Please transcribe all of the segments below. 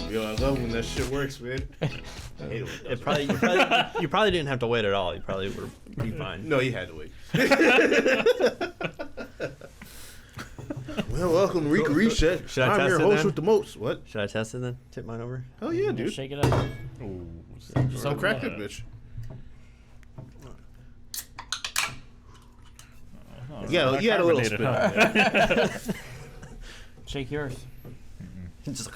Yo, I love when that shit works, man. I hate it when it doesn't. You probably didn't have to wait at all. You probably would be fine. No, you had to wait. Well, welcome to Rika Reset. Should I I'm test your it host then? with the most. What? Should I test it then? Tip mine over? Hell yeah, dude. Shake it up. Ooh, So crack that bitch. Yeah, you had a little spit. Shake yours. Just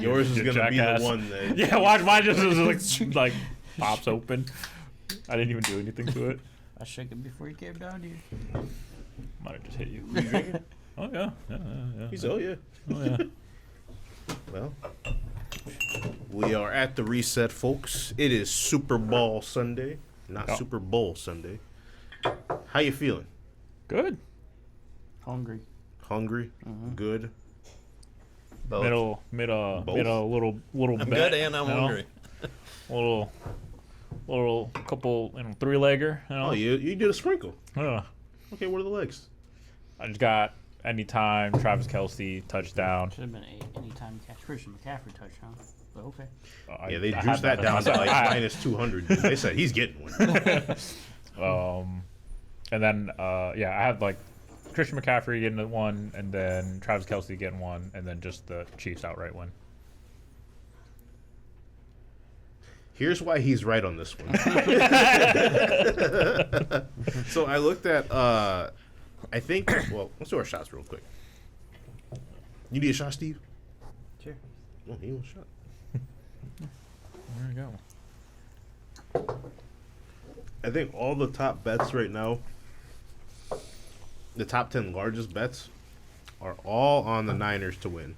Yours is gonna be the one that. Yeah, why just like pops open? I didn't even do anything to it. I shook it before you came down here. Might have just hit you. You drinking? Oh yeah. He's oh yeah. Oh yeah. Well, we are at the reset, folks. It is Super Bowl Sunday, not Oh. Super Bowl Sunday. How you feeling? Good. Hungry. Hungry? Good? both. Mid a Both? little I'm bet, good and I'm you know? hungry. Little couple, three-legger. You know? Oh, you did a sprinkle. Yeah. Okay, what are the legs? I just got anytime Travis Kelce touchdown. Should have been anytime catch. Christian McCaffrey touchdown. But okay. Yeah, they I juiced had that down to like I- minus 200. They said he's getting one. And then I had like Christian McCaffrey getting one, and then Travis Kelce getting one, and then just the Chiefs outright win. Here's why he's right on this one. So I looked at, I think, well, let's do our shots real quick. You need a shot, Steve? Sure. Oh, he wants a shot. There you go. I think all the top bets right now, the top 10 largest bets, are all on the Niners to win.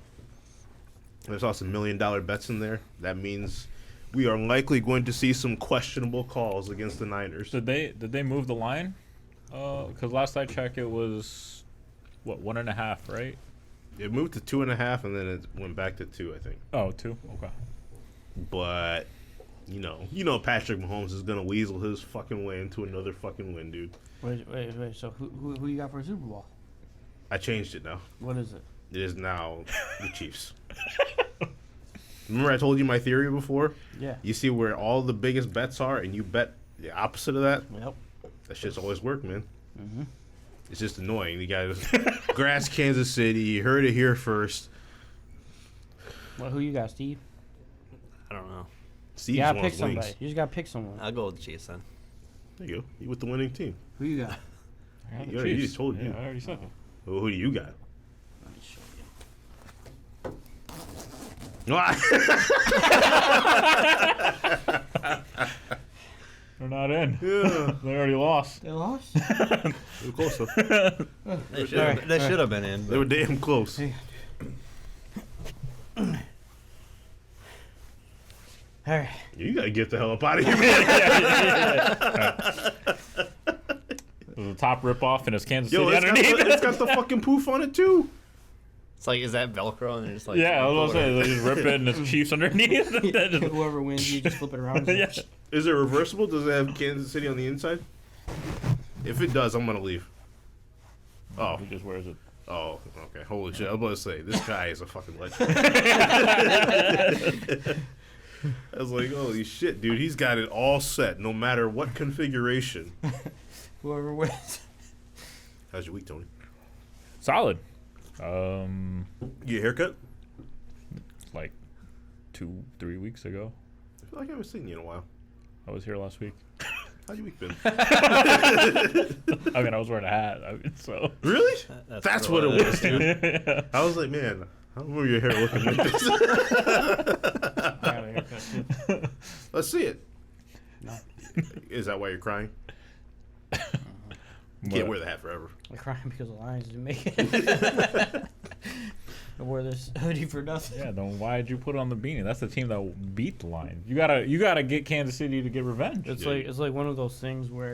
There's also $1 million bets in there. That means we are likely going to see some questionable calls against the Niners. Did they move the line? Because last I checked, it was 1.5, right? It moved to 2.5, and then it went back to 2, I think. Oh, 2. Okay. But you know, Patrick Mahomes is gonna weasel his fucking way into another fucking win, dude. Wait. So who you got for a Super Bowl? I changed it now. What is it? It is now the Chiefs. Remember I told you my theory before? Yeah. You see where all the biggest bets are, and you bet the opposite of that. Yep. That shit's always worked, man. Mm-hmm. It's just annoying. You guys, grass Kansas City. You heard it here first. Well, who you got, Steve? I don't know. Steve You gotta wants pick somebody. wings. You just gotta pick someone. I'll go with the Chiefs then. There you go. You with the winning team. Who you got? I got the You already Chiefs. told Yeah, you. I already said it. Well, who do you got? Let me show you. They're not in. Yeah. They already lost. They lost. They were close, though. They should have been in. They were damn close. Hey. All right. You gotta get the hell up out of here, man. It was a top ripoff, and it's Kansas Yo, City underneath. it's got the fucking poof on it too. It's like, is that Velcro? And they're just like, Yeah, I was gonna say they just rip it, and it's Chiefs underneath. And then just- Whoever wins, you just flip it around. yeah. Is it reversible? Does it have Kansas City on the inside? If it does, I'm gonna leave. Oh, He just wears it. oh, okay. Holy shit! I was about to say this guy is a fucking legend. I was like, holy shit, dude! He's got it all set, no matter what configuration. Whoever wins. How's your week, Tony? Solid. You get a haircut? Like 2-3 weeks ago. I feel like I haven't seen you in a while. I was here last week. How's your week been? I mean, I was wearing a hat. So. Really? That's what it was, dude. Yeah. I was like, man, I don't remember your hair looking like this. I got a haircut too. Let's see it. No. Is that why you're crying? You can't wear the hat forever. I'm crying because the Lions didn't make it. I wore this hoodie for nothing. Yeah, then why did you put it on the beanie? That's the team that beat the Lions. You gotta get Kansas City to get revenge. It's like one of those things where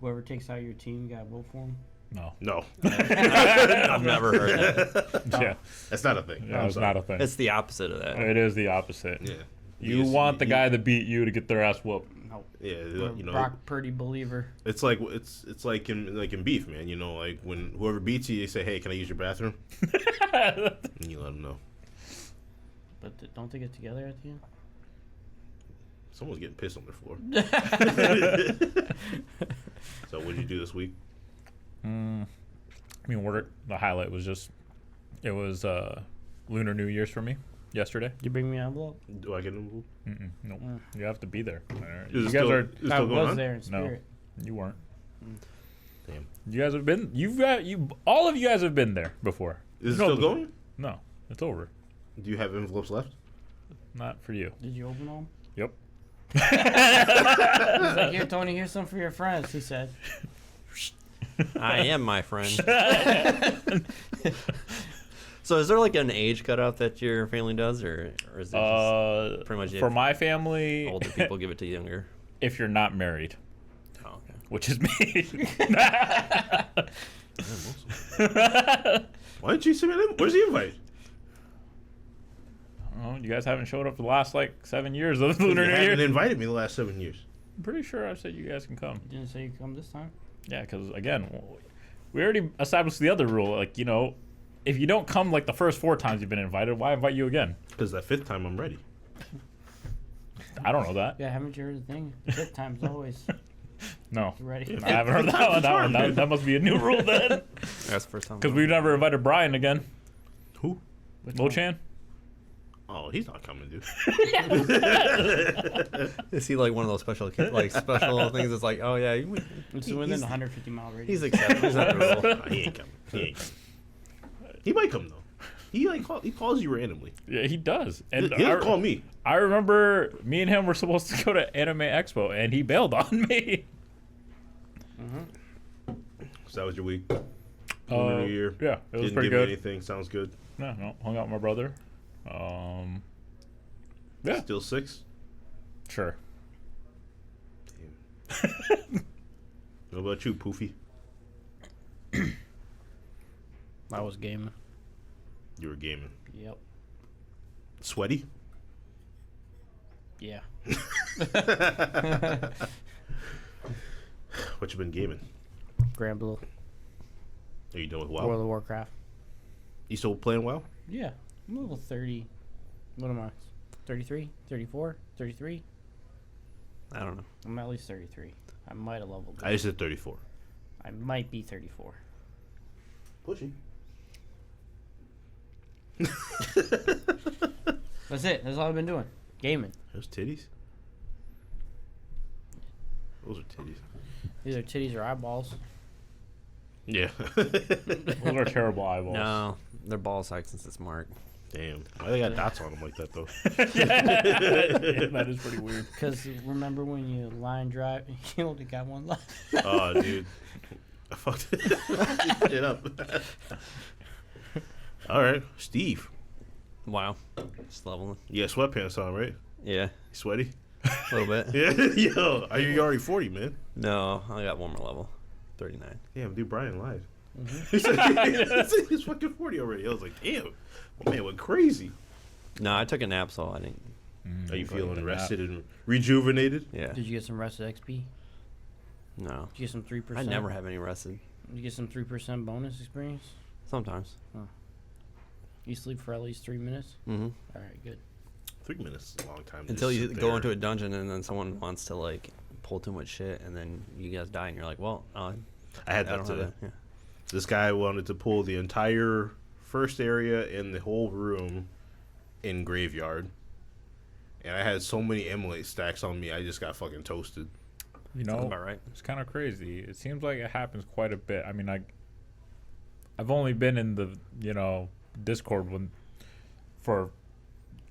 whoever takes out your team, you gotta vote for them. No. No. I've never heard that. Yeah. That's not a thing. Yeah, it's not a thing. It's the opposite of that. It is the opposite. Yeah. You want the guy that beat you to get their ass whooped. No. Yeah, I'm you a know, Brock Purdy believer. it's like in beef, man. You know, like when whoever beats you, they say, "Hey, can I use your bathroom?" And you let them know. But don't they get together at the end? Someone's getting pissed on their floor. So what did you do this week? I mean, work. The highlight was just it was Lunar New Year's for me yesterday. Did you bring me an envelope? Do I get involved? Nope. You have to be there. Is You it guys still, are. is it I still going was on? there in spirit. You weren't. Damn. You guys have been. All of you guys have been there before. Is it No, still going? No, it's over. Do you have envelopes left? Not for you. Did you open them? Yep. He's like, here, Tony, here's some for your friends, he said. I am my friend. So is there like an age cutoff that your family does, or is it just pretty much For if my family, older people give it to younger? if you're not married, Oh, okay. which is me. Why didn't you send me an Where's the invite? Oh, you guys haven't showed up for the last like 7 years of Lunar You New haven't Year. invited me the last 7 years. I'm pretty sure I said you guys can come. You didn't say you'd come this time? Yeah, because again, we already established the other rule. Like, you know, if you don't come like the first 4 times you've been invited, why invite you again? Because that 5th time I'm ready. I don't know that. Yeah, haven't you heard the thing? Fifth time's always No, ready. I haven't heard that one. That must be a new rule then. That's the first time. Because we've never invited Brian again. Who? Lo Chan. Oh, he's not coming, dude. Is he like one of those special special things? That's like, oh yeah, It's within 150-mile radius. he's accepted. He's not the rule. Nah, he ain't coming. He ain't coming. He might come though. He he calls you randomly. Yeah, he does. He And doesn't call me. I remember me and him were supposed to go to Anime Expo, and he bailed on me. So that was your week. Lunar New Year. Yeah, it was Didn't pretty give good. me anything. Sounds good. No, hung out with my brother. Yeah, Still 6. sure. Damn. What about you, Poofy? I was gaming. You were gaming. Yep. Sweaty? Yeah. What you been gaming? Grand Blue. Are you done with World WoW? of Warcraft. You still playing WoW? Yeah. I'm level 30. What am I? 33? 34? 33? I don't know. I'm at least 33. I might have leveled up. I just said 34. I might be 34. Pushy. That's it. That's all I've been doing. Gaming. Those titties? Those are titties. Either titties or eyeballs. Yeah. Those are terrible eyeballs. No, they're ball sacks since it's Mark. Damn. Why they got dots on them like that, though? Yeah, that is pretty weird. Because remember when you line drive, you only got one line. Oh, dude. I fucked it up. All right. Steve. Wow, just leveling. You got sweatpants on, right? Yeah, You sweaty? a little bit. Yeah. Yo, are you already 40, man? No, I got one more level. 39. Damn, dude, Brian lied. Mm-hmm. He said he's fucking 40 already. I was like, damn. My man went crazy. No, I took a nap, so I didn't. Are you Go ahead feeling and rested and rejuvenated? Yeah. Did you get some rested XP? Did No, you get some 3%? I never have any rested. Did you get some 3% bonus experience? Sometimes. You sleep for at least 3 minutes? Mm-hmm. All right, good. 3 minutes is a long time. to Until just you sit go there. into a dungeon and then someone wants to like pull too much shit, and then you guys die, and you're like, well, I had I that don't today. have that. Yeah. This guy wanted to pull the entire first area and the whole room in Graveyard. And I had so many emulate stacks on me, I just got fucking toasted. You Sounds know, about right. it's kind of crazy. It seems like it happens quite a bit. I mean, I've only been in the Discord for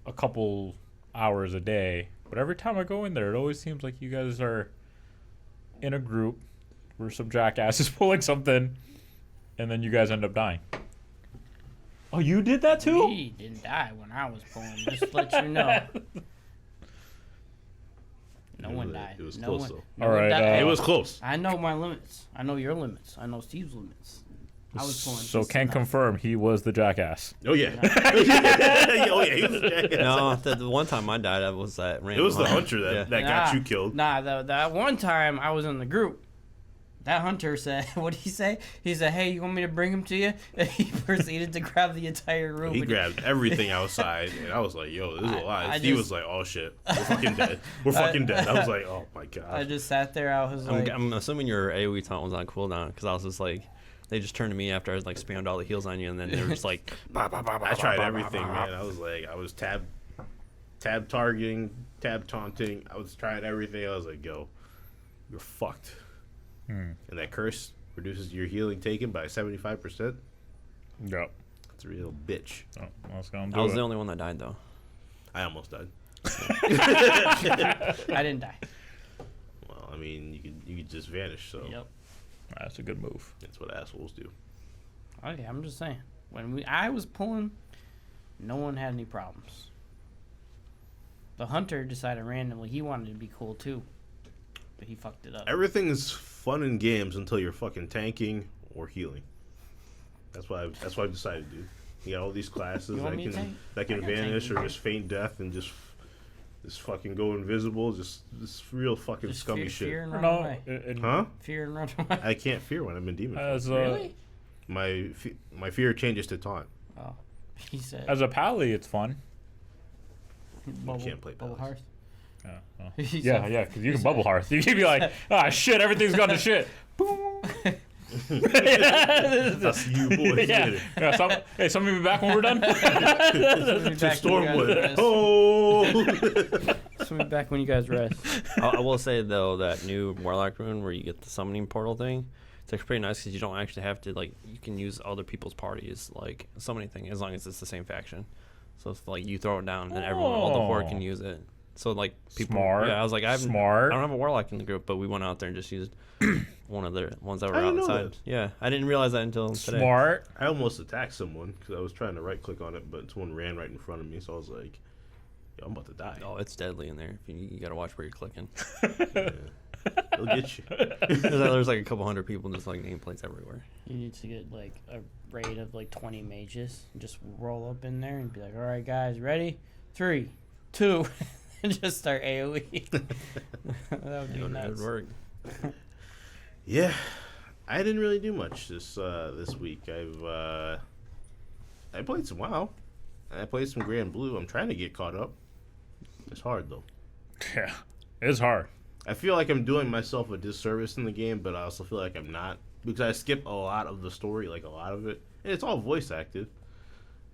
a couple hours a day, but every time I go in there, it always seems like you guys are in a group where some jackass is pulling something, and then you guys end up dying. Oh, you did that too? We didn't die when I was pulling. Just to let you know. No one died. It was no close, one, though. no All one right, died. It was close. I know my limits. I know your limits. I know Steve's limits. I was pulling. So just can enough. confirm he was the jackass. Oh, yeah. Oh, yeah, he was a jackass. No, the one time I died, I was at It random. was the hunt. hunter that, Yeah. that got you killed. Nah, that one time I was in the group. That hunter said, what did he say? He said, hey, you want me to bring him to you? And he proceeded to grab the entire room. He and grabbed everything outside, and I was like, "Yo, this is a lot." I He just- was like, "Oh shit, we're fucking dead. We're fucking dead." I was like, "Oh my I god." just sat there. I was like, I'm assuming your AoE taunt was on cooldown because I was just like, they just turned to me after I like spammed all the heals on you, and then they were just like, I tried everything, man. I was tab targeting, tab taunting. I was trying everything. I was like, "Yo, you're fucked." And that curse reduces your healing taken by 75%. Yep. It's a real bitch. Oh, that's gonna I do was it. the only one that died though. I almost died. I didn't die. Well, I mean, you could just vanish. So Yep. That's a good move. that's what assholes do. Okay, I'm just saying. When I was pulling, no one had any problems. The hunter decided randomly he wanted to be cool too, but he fucked it up. Everything is fun in games until you're fucking tanking or healing. That's what I've decided to do. You got all these classes You want that me to can tank? that can I got tank vanish in or here. just feint death and just fucking go invisible. Just this real fucking Just scummy fear shit. and run No, away. Huh? Fear and run away. I can't fear when I'm in demon. as Really? My fear changes to taunt. Oh, he said. a pally, it's fun. Bubble, can't play Bubble Palace. Hearth. Yeah, well. He yeah, said- yeah, because you he can bubble said- hearth. You can be like, ah, shit, everything's gone to shit. Boom. That's you boys. yeah. later. Yeah, hey, somebody be back when we're done. Swim me To back when you guys Stormwood. rest. Oh. Swim me back when you guys rest. I will say though that new Warlock rune where you get the summoning portal thing, it's actually pretty nice because you don't actually have to like you can use other people's parties like summoning thing as long as it's the same faction. So if like you throw it down and everyone all the horde can use it. So like people, Smart. yeah, I was like I Smart. don't have a Warlock in the group, but we went out there and just used one of the ones that were I didn't know outside. that. Yeah, I didn't realize that until today. Smart. I almost attacked someone because I was trying to right click on it, but someone ran right in front of me, so I was like, "Yo, I'm about to die." Oh, it's deadly in there. You gotta watch where you're clicking. It'll get you. There's like a couple hundred people, just like nameplates everywhere. You need to get like a raid of like 20 mages and just roll up in there and be like, all right, guys, ready? 3, 2, and just start AoE. That would be It would nuts. work. Yeah, I didn't really do much this week. I played some WoW. I played some Grand Blue. I'm trying to get caught up. It's hard though. Yeah, it's hard. I feel like I'm doing myself a disservice in the game, but I also feel like I'm not because I skip a lot of the story, like a lot of it, and it's all voice acted.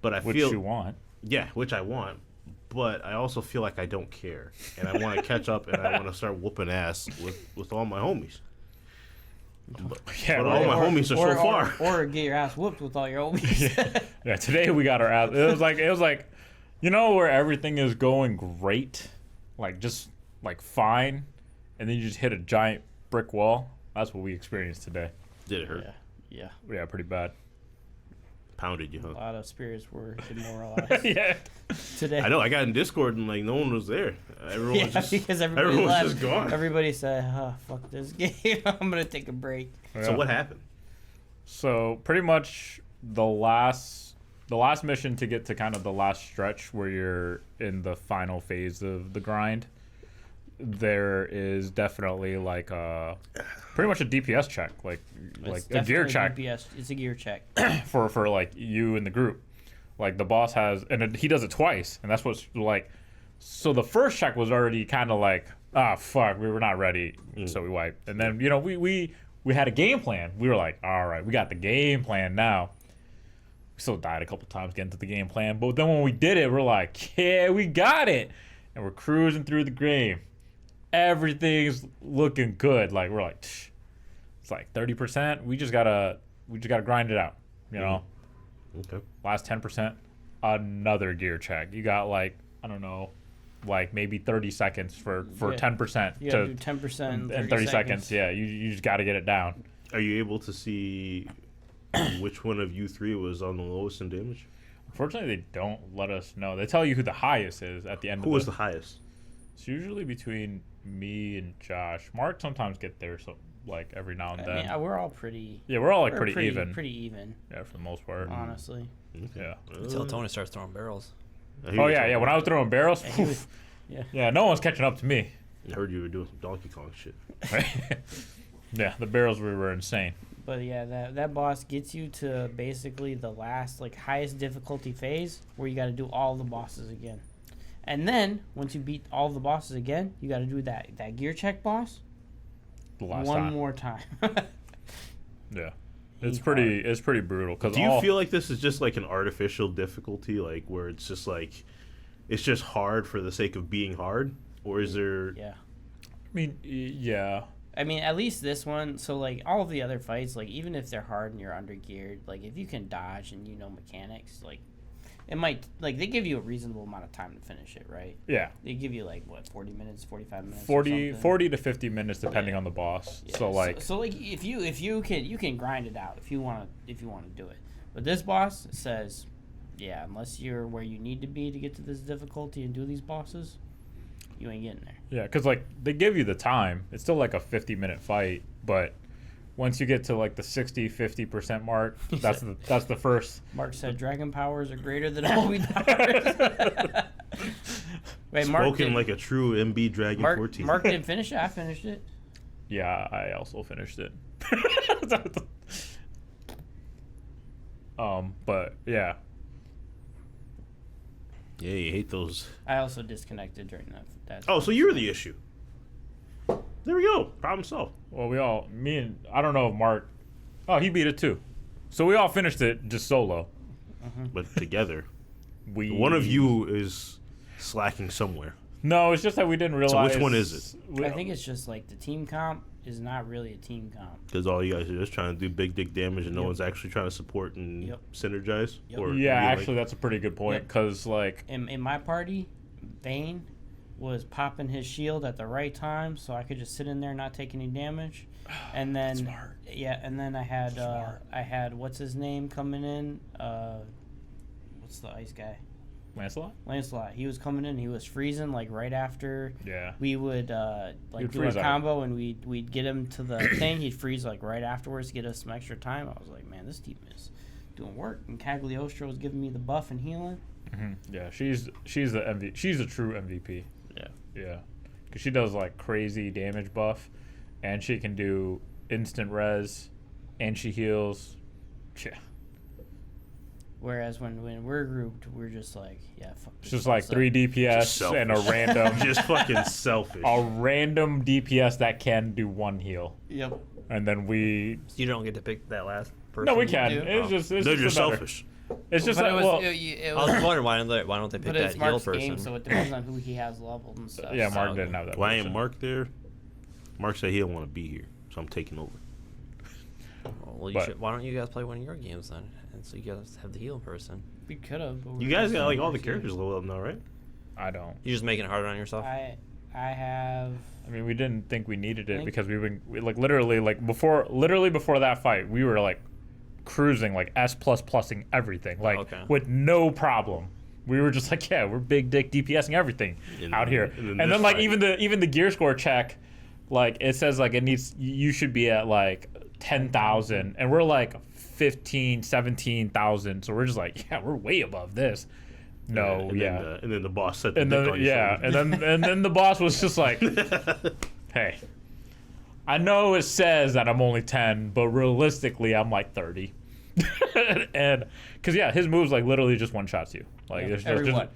But I Which feel you want. yeah, which I want, but I also feel like I don't care, and I want to catch up, and I want to start whooping ass with all my homies. Yeah, But all my homies are so far. Or get your ass whooped with all your homies. Yeah, today we got our ass. It was like, you know, where everything is going great, like just like fine, and then you just hit a giant brick wall. That's what we experienced today. Did it hurt? Yeah. Yeah, pretty bad. Pounded you, A huh? lot of spirits were demoralized Yeah, today. I know. I got in Discord and like no one was there. Everyone Yeah, was just because everybody everyone was left. just gone. Everybody said, fuck this game. I'm going to take a break. So what happened? So pretty much the last mission to get to kind of the last stretch where you're in the final phase of the grind, there is definitely like a pretty much a DPS check, like It's a gear definitely check DPS. It's a gear check. for like you and the group. Like the boss has, and he does it twice, and that's what's like. So the first check was already kind of like, fuck, we were not ready, so we wiped. And then we had a game plan. We were like, all right, we got the game plan now. We still died a couple times getting to the game plan, but then when we did it, we're like, yeah, we got it, and we're cruising through the game. Everything's looking good. Like we're like, it's like 30%. We just gotta grind it out, you know. Okay. Last 10%, another gear check. You got like, I don't know, like maybe 30 seconds for Yeah. 10% You got to do 10% in 30 seconds. Yeah, you just got to get it down. Are you able to see which one of you three was on the lowest in damage? Unfortunately, they don't let us know. They tell you who the highest is at the end Who of was the highest? It's usually between me and Josh. Mark sometimes get there, so like every now and I then. mean, we're all pretty. Yeah, we're all like we're pretty even. Pretty even, Yeah, for the most part. honestly. Yeah. Until Tony starts throwing barrels. Oh yeah, yeah. When I was throwing barrels, he was- yeah. yeah, no one's catching up to me. I heard you were doing some Donkey Kong shit. Yeah, the barrels were insane. But yeah, that boss gets you to basically the last like highest difficulty phase where you got to do all the bosses again, and then once you beat all the bosses again, you got to do that gear check boss The last one time. more time. Yeah, it's He's pretty brutal. Cause Do you feel like this is just like an artificial difficulty, like where it's just like it's just hard for the sake of being hard, or is there? Yeah. I mean, yeah. I mean, at least this one. So, like, all of the other fights, like, even if they're hard and you're under geared, like, if you can dodge and you know mechanics, like, it might, like, they give you a reasonable amount of time to finish it, right? Yeah. They give you, like, what, 40 minutes, 45 minutes? 40 to 50 minutes depending on the boss. Yeah, So like so like, if you can grind it out if you want to do it. But this boss says, yeah, unless you're where you need to be to get to this difficulty and do these bosses, you ain't getting there. yeah, cuz like they give you the time. It's still like a 50-minute fight, but once you get to like the 50% mark, that's the first. Mark said dragon powers are greater than enemy powers. Wait, Mark Spoken did, like a true MB Dragon Mark, 14. Mark didn't finish it. I finished it. Yeah, I also finished it. But yeah. Yeah, you hate those. I also disconnected during that. Oh, so you're the issue. There we go. Problem solved. Well, I don't know if Mark. Oh, he beat it too. So we all finished it just solo. But together, We one of you is slacking somewhere. No, it's just that we didn't realize. which one is it? I think it's just like the team comp is not really a team comp. Because all you guys are just trying to do big dick damage, and no Yep. one's actually trying to support and Yep. synergize. Yep. Or Yeah, maybe, like- actually, that's a pretty good point. Yep. Because like, In my party, Vayne was popping his shield at the right time, so I could just sit in there and not take any damage. And then smart. yeah, and then I had what's his name coming in? What's the ice guy? Lancelot. Lancelot. He was coming in. He was freezing like right after Yeah. we would like He'd do a freeze out. combo, and we'd get him to the thing. He'd freeze like right afterwards to get us some extra time. I was like, man, this team is doing work. And Cagliostro was giving me the buff and healing. Yeah, she's the MVP. She's a true MVP. Yeah. Yeah, because she does like crazy damage buff, and she can do instant res, and she heals. Yeah, Whereas when we're grouped, we're just like, yeah, fuck. it's this just like stuff. 3 DPS Just and a selfish. random just fucking selfish. DPS that can do 1 heal, Yep. and then we. You don't get to pick that last person. No, we can. do. It's just They're just just a better- selfish. It's just but that, it was, well, it I was, was wondering why don't they pick but that it's heal Mark's person? game, so it depends on who he has leveled and stuff. yeah, so- Mark didn't have that. Why ain't person. Mark there? Mark said he don't want to be here, so I'm taking over. Well, But- why don't you guys play one of your games then? And so you guys have the heal person. We could have. You guys got like all the characters leveled up now, right? I don't. You're just making it harder on yourself. I have. I mean, we didn't think we needed it Think- because like literally before that fight, we were like cruising like S++ing everything like Okay. with no problem. We were just like, yeah, we're big dick DPSing everything And out then- here. and then And then this like fight. even the gear score check, like it says like you should be at like 10,000, and we're like 15, 17,000. So we're just like, yeah, we're way above this. No, and yeah. Then, and then the boss said, the And dick then on your yeah, shoulder. and then the boss was just like, hey, I know it says that I'm only 10, but realistically I'm like 30. And because yeah, his moves like literally just one shots you. Like Yeah, there's everyone.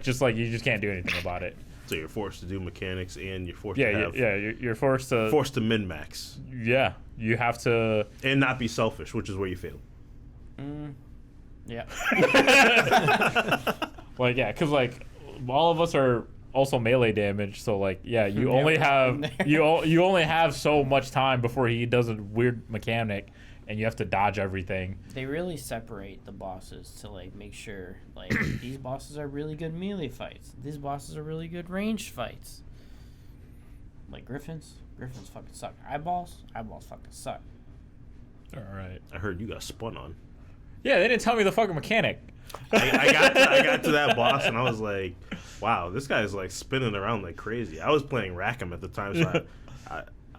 just like you just can't do anything about it. So you're forced to do mechanics, and you're forced Yeah, to yeah, have you're forced to. forced to min max Yeah, you have to. and not be selfish, which is where you fail. Yeah. Like yeah, because like all of us are also melee damage, so like yeah, you Yeah, only right have in there. you only have so much time before he does a weird mechanic, and you have to dodge everything. They really separate the bosses to like make sure like these bosses are really good melee fights. These bosses are really good ranged fights. Like Griffins fucking suck. Eyeballs fucking suck. All right. I heard you got spun on. Yeah, they didn't tell me the fucking mechanic. I got to that boss, and I was like, wow, this guy's like spinning around like crazy. I was playing Rackham at the time, so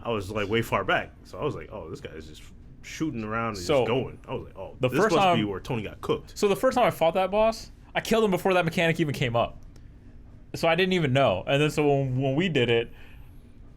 I was like way far back. So I was like, oh, this guy's just shooting around and So, just going. I was like, oh, the this first must be time- where Tony got cooked. So the first time I fought that boss, I killed him before that mechanic even came up. So I didn't even know. And then so when we did it,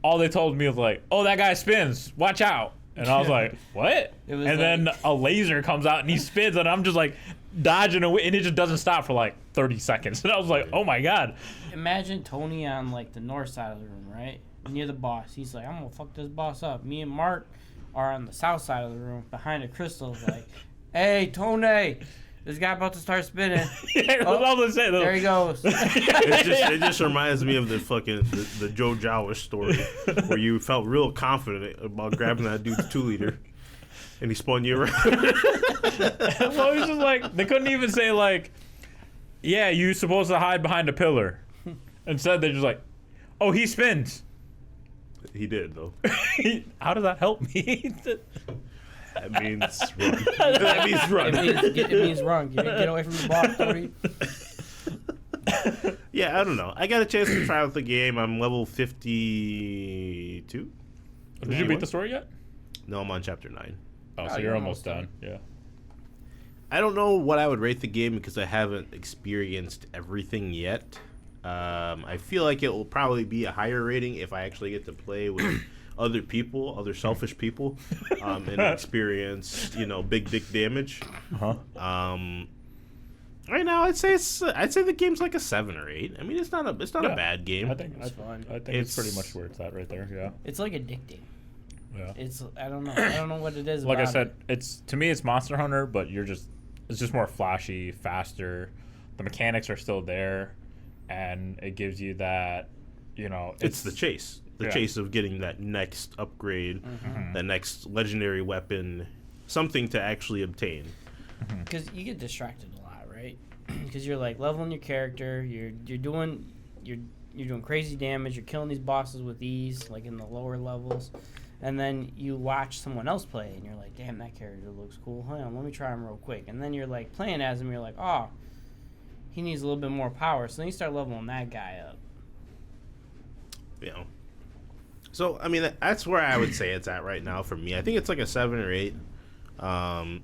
all they told me was like, "Oh, that guy spins. Watch out." And I was like, "What?" It was And then a laser comes out and he spins, and I'm just like dodging away, and it just doesn't stop for like 30 seconds. And I was like, "Oh my god!" Imagine Tony on like the north side of the room, right? Near the boss. He's like, I'm gonna fuck this boss up. Me and Mark are on the south side of the room behind a crystal, like, hey Tony, this guy about to start spinning. Yeah, that's all I'm saying. There he goes. It just reminds me of the fucking the Joe Jawa story where you felt real confident about grabbing that dude's 2-liter, and he spun you around. Well, it was just like they couldn't even say like, "Yeah, you supposed to hide behind a pillar." Instead, they're just like, "Oh, he spins." He did though. How does that help me? That means run. That means run. It means run. Get away from the boss, Tony. Yeah, I don't know. I got a chance to try out the game. I'm level 52. Did you beat the story yet? No, I'm on chapter 9. Oh, so Oh, you're almost done. Yeah. I don't know what I would rate the game because I haven't experienced everything yet. I feel like it will probably be a higher rating if I actually get to play with other people, other selfish people, and experience, big dick damage. Uh-huh. Right now, I'd say the game's like a 7 or 8. I mean, it's not a bad game. I think It's fun. it's pretty much where it's at right there. Yeah. It's like addicting. Yeah. I don't know what it is. Like I about said, it. to me it's Monster Hunter, but it's just more flashy, faster. The mechanics are still there, and it gives you that, It's the chase. The Yeah. chase of getting that next upgrade, that next legendary weapon, something to actually obtain. Because you get distracted a lot, right? Because you're like leveling your character, you're doing crazy damage, you're killing these bosses with ease, like in the lower levels, and then you watch someone else play, and you're like, damn, that character looks cool. Hold on, let me try him real quick. And then you're like playing as him, you're like, oh, he needs a little bit more power. So then you start leveling that guy up. So I mean, that's where I would say it's at right now for me. I think it's like a 7 or 8.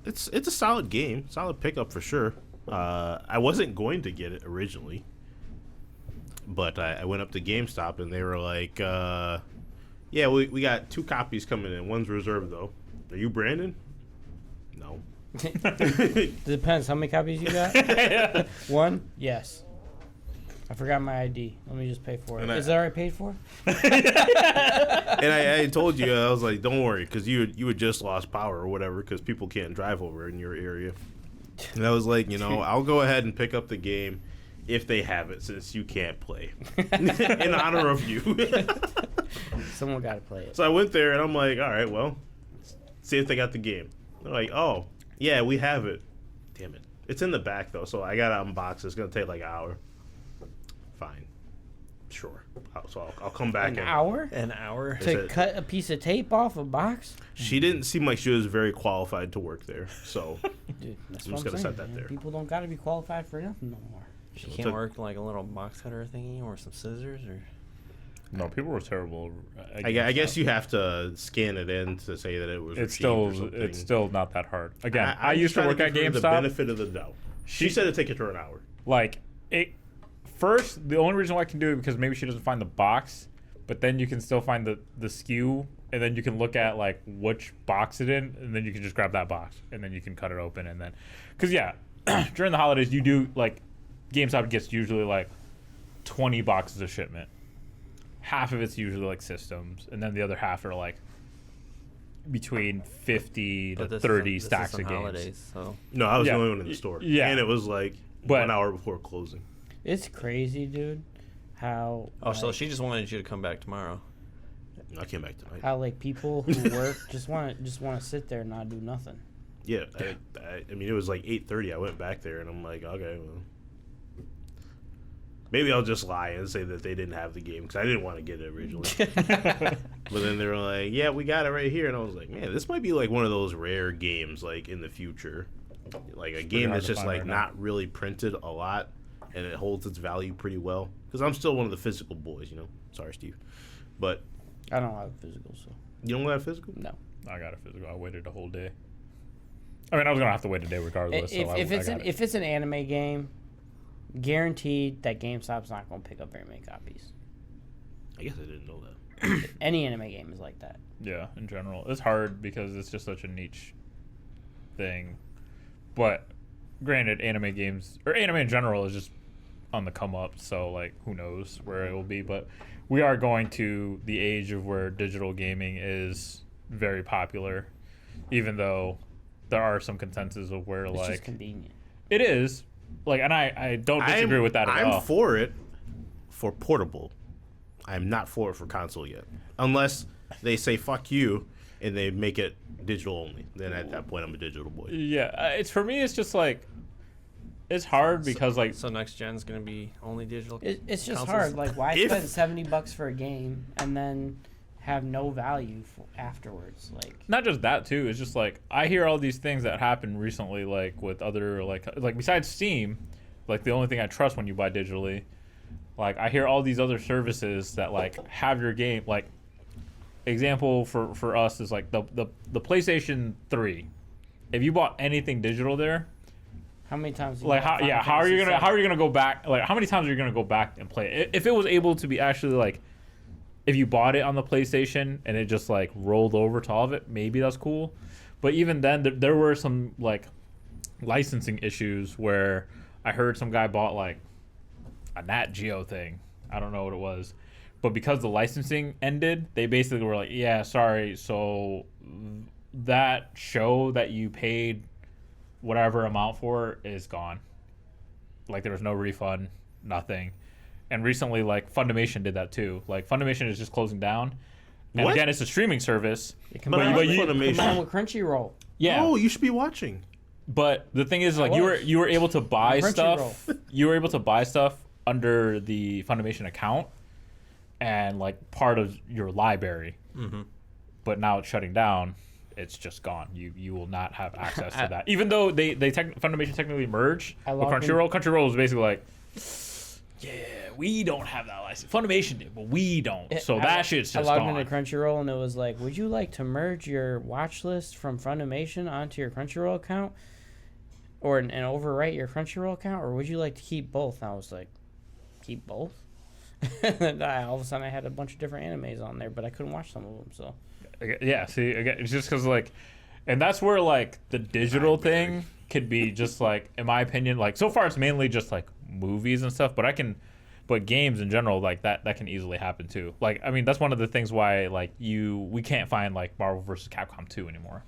It's a solid game, solid pickup for sure. I wasn't going to get it originally, but I went up to GameStop and they were like, "Yeah, we got 2 copies coming in. One's reserved though. Are you Brandon?" No. Depends how many copies you got. One? Yes. I forgot my ID. Let me just pay for it. And Is that already paid for? And I told you, I was like, "Don't worry," because you had just lost power or whatever, because people can't drive over in your area. And I was like, I'll go ahead and pick up the game if they have it, since you can't play, in honor of you. Someone got to play it. So I went there and I'm like, all right, well, see if they got the game. They're like, oh, yeah, we have it. Damn it. It's in the back, though, so I got to unbox it. It's going to take like an hour. Fine. Sure. So I'll come back. An hour? An hour. To cut a piece of tape off a box? She didn't seem like she was very qualified to work there, so Dude, that's I'm what just gonna saying, set that man. there. People don't got to be qualified for nothing no more. She It can't took- work like a little box cutter thingy or some scissors or. No, people were terrible. I guess you have to scan it in to say that it was It's received or still something. not that hard. Again, I I'm used just to work trying at give her the GameStop. benefit of the doubt. She said it'd take it her an hour. Like first, the only reason why I can do it because maybe she doesn't find the box, but then you can still find the SKU, and then you can look at like which box it in, and then you can just grab that box, and then you can cut it open, and then, because during the holidays you do like, GameStop gets usually like 20 boxes of shipment. Half of it's usually like systems, and then the other half are like between 50 to But this 30 is stacks on of games. holidays, so No, I was Yeah. the only one in the store. Yeah. And it was like But- 1 hour before closing. It's crazy, dude. How so like, she just wanted you to come back tomorrow. I came back tonight. how like people who work just want to sit there and not do nothing. Yeah, I mean, it was like 8:30. I went back there, and I'm like, okay, well, maybe I'll just lie and say that they didn't have the game, because I didn't want to get it originally. But then they were like, yeah, we got it right here. And I was like, man, this might be like one of those rare games, like in the future. Like a game hard that's to just find like right now. not really printed a lot, and it holds its value pretty well. Because I'm still one of the physical boys, Sorry, Steve. But I don't have physical, so you don't have physical? no. I got a physical. I waited a whole day. I mean, I was gonna have to wait a day regardless. If, so if it's I got it. if it's an anime game, guaranteed that GameStop's not going to pick up very many copies. I guess I didn't know that. Any anime game is like that. Yeah, in general. It's hard because it's just such a niche thing. But granted, anime games, or anime in general, is just on the come up, so like who knows where it will be. But we are going to the age of where digital gaming is very popular, even though there are some consensus of where It's just like convenient. it is. Like, and I don't disagree with that at all. I'm for it for portable. I'm not for it for console yet. Unless they say fuck you and they make it digital only. Then at that point I'm a digital boy. Yeah, it's for me. It's just like it's hard because like So next gen's gonna be only digital. It's just consoles? hard. Like, why If- spend $70 for a game and then have no value afterwards? Like, not just that too. It's just like I hear all these things that happened recently, like with other like besides Steam, like the only thing I trust when you buy digitally. Like I hear all these other services that like have your game. Like example for us is like the PlayStation 3. If you bought anything digital there, how many times? like how are you gonna go back? Like how many times are you gonna go back and play it? If it was able to be actually like, if you bought it on the PlayStation and it just like rolled over to all of it, maybe that's cool. But even then, there were some like licensing issues where I heard some guy bought like a Nat Geo thing. I don't know what it was, but because the licensing ended, they basically were like, "Yeah, sorry. So that show that you paid whatever amount for is gone. Like there was no refund, nothing." And recently, like Funimation did that too. Like Funimation is just closing down. And What? again, it's a streaming service. Come But I on, like come Funimation. on with Crunchyroll. Yeah. Oh, you should be watching. But the thing is, like, was. you were able to buy On stuff. You were able to buy stuff under the Funimation account, and like part of your library. Mm-hmm. But now it's shutting down. It's just gone. You will not have access to that. Even though Funimation technically merged I with logged in- Crunchyroll. Crunchyroll was basically like, yeah, we don't have that license. Funimation did, but we don't. So that shit's just I logged gone. into Crunchyroll and it was like, would you like to merge your watch list from Funimation onto your Crunchyroll account, or and overwrite your Crunchyroll account, or would you like to keep both? And I was like, keep both. And all of a sudden, I had a bunch of different animes on there, but I couldn't watch some of them. So Yeah, see, again, it's just because, like, and that's where, like, the digital thing could be just, like, in my opinion, like, so far it's mainly just, like, movies and stuff, but games in general, like, that can easily happen, too. Like, I mean, that's one of the things why, like, we can't find, like, Marvel vs. Capcom 2 anymore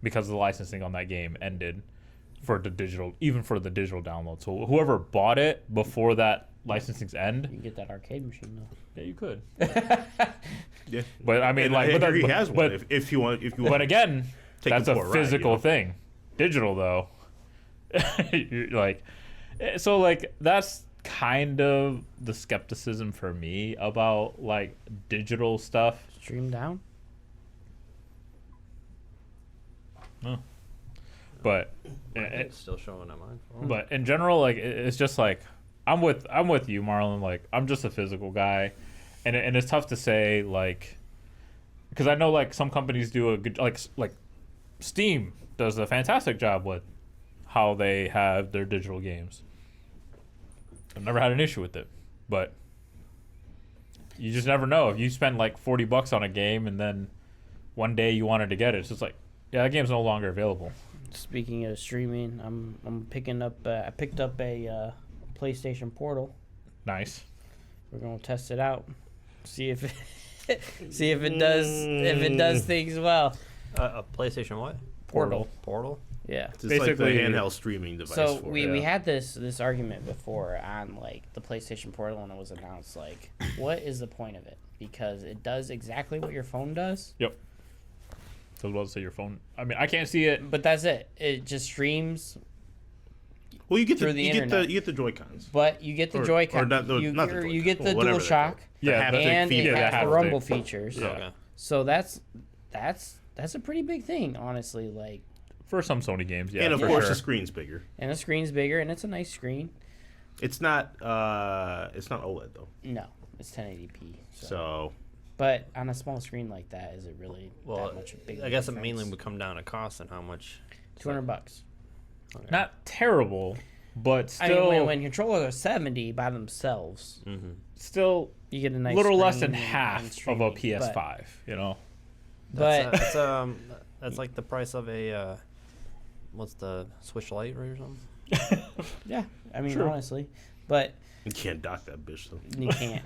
because the licensing on that game ended for the digital, even for the digital download. So whoever bought it before that licensing's end, you can get that arcade machine though. yeah, you could. Yeah. But, I mean, And like, I but, hear he but, has one. If you want, but again, Take that's him a for a ride, physical you know? thing. Digital though, you're like, so like that's kind of the skepticism for me about like digital stuff. Stream down. But It's still showing on mine. but in general, like it's just like I'm with you, Marlon. Like I'm just a physical guy, and it's tough to say like because I know like some companies do a good like Steam does a fantastic job with how they have their digital games. I've never had an issue with it, but you just never know. If you spend like $40 on a game and then one day you wanted to get it, it's just like, yeah, that game's no longer available. Speaking of streaming, I'm picking up. I picked up a PlayStation Portal. Nice. We're gonna test it out. See if it does things well. A PlayStation what? Portal. Portal. Yeah. It's like the Basically- handheld streaming device. So for we, it. we had this argument before on like the PlayStation Portal when it was announced. Like, what is the point of it? Because it does exactly what your phone does, Yep. So I was about to say your phone. I mean, I can't see it. but that's it. It just streams, Well, you get through the you get internet. the you get the Joy Cons. but you get the Or Joy-Con. not the- you, not the or Joy-Con. you get the Well, whatever they're DualShock, called. Yeah, The the- haptic and feedback. it yeah, has the the haptic. rumble features. Yeah. Okay. So that's a pretty big thing, honestly. Like, For some Sony games, yeah. and of for course sure. the screen's bigger. and the screen's bigger, and it's a nice screen. It's not OLED though. No, it's 1080p. So But on a small screen like that, is it really Well, that much big? I guess it mainly would come down to cost and how much. $200. Not terrible, but I mean, still, when controllers are 70 by themselves, still you get a nice little less than screen and half of a streaming, PS5. You know, But That's like the price of a what's the Switch Lite or something? yeah, I mean, True. honestly, but You can't dock that bitch though. you can't.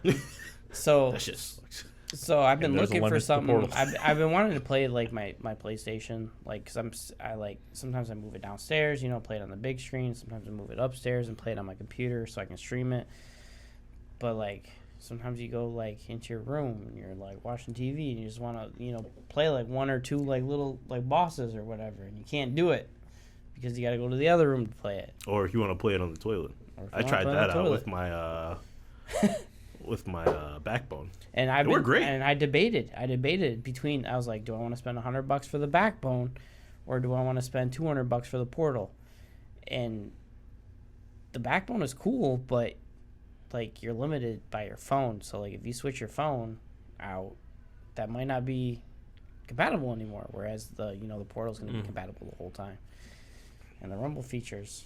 So That shit sucks. So I've been And there's a looking for limit to the something. portals. I've been wanting to play like my PlayStation, like because I like sometimes I move it downstairs, you know, play it on the big screen. Sometimes I move it upstairs and play it on my computer so I can stream it. But like sometimes you go like into your room and you're like watching TV and you just want to play like one or two like little like bosses or whatever, and you can't do it because you got to go to the other room to play it. Or if you want to play it on the toilet. Or if you I wanna tried play it on that the out toilet. with my Backbone. And I've They were been, great. And I debated between. I was like, do I want to spend $100 for the Backbone, or do I want to spend $200 for the Portal? And the Backbone is cool, but like you're limited by your phone. So like if you switch your phone out, that might not be compatible anymore. Whereas the Portal's going to be compatible the whole time. And the Rumble features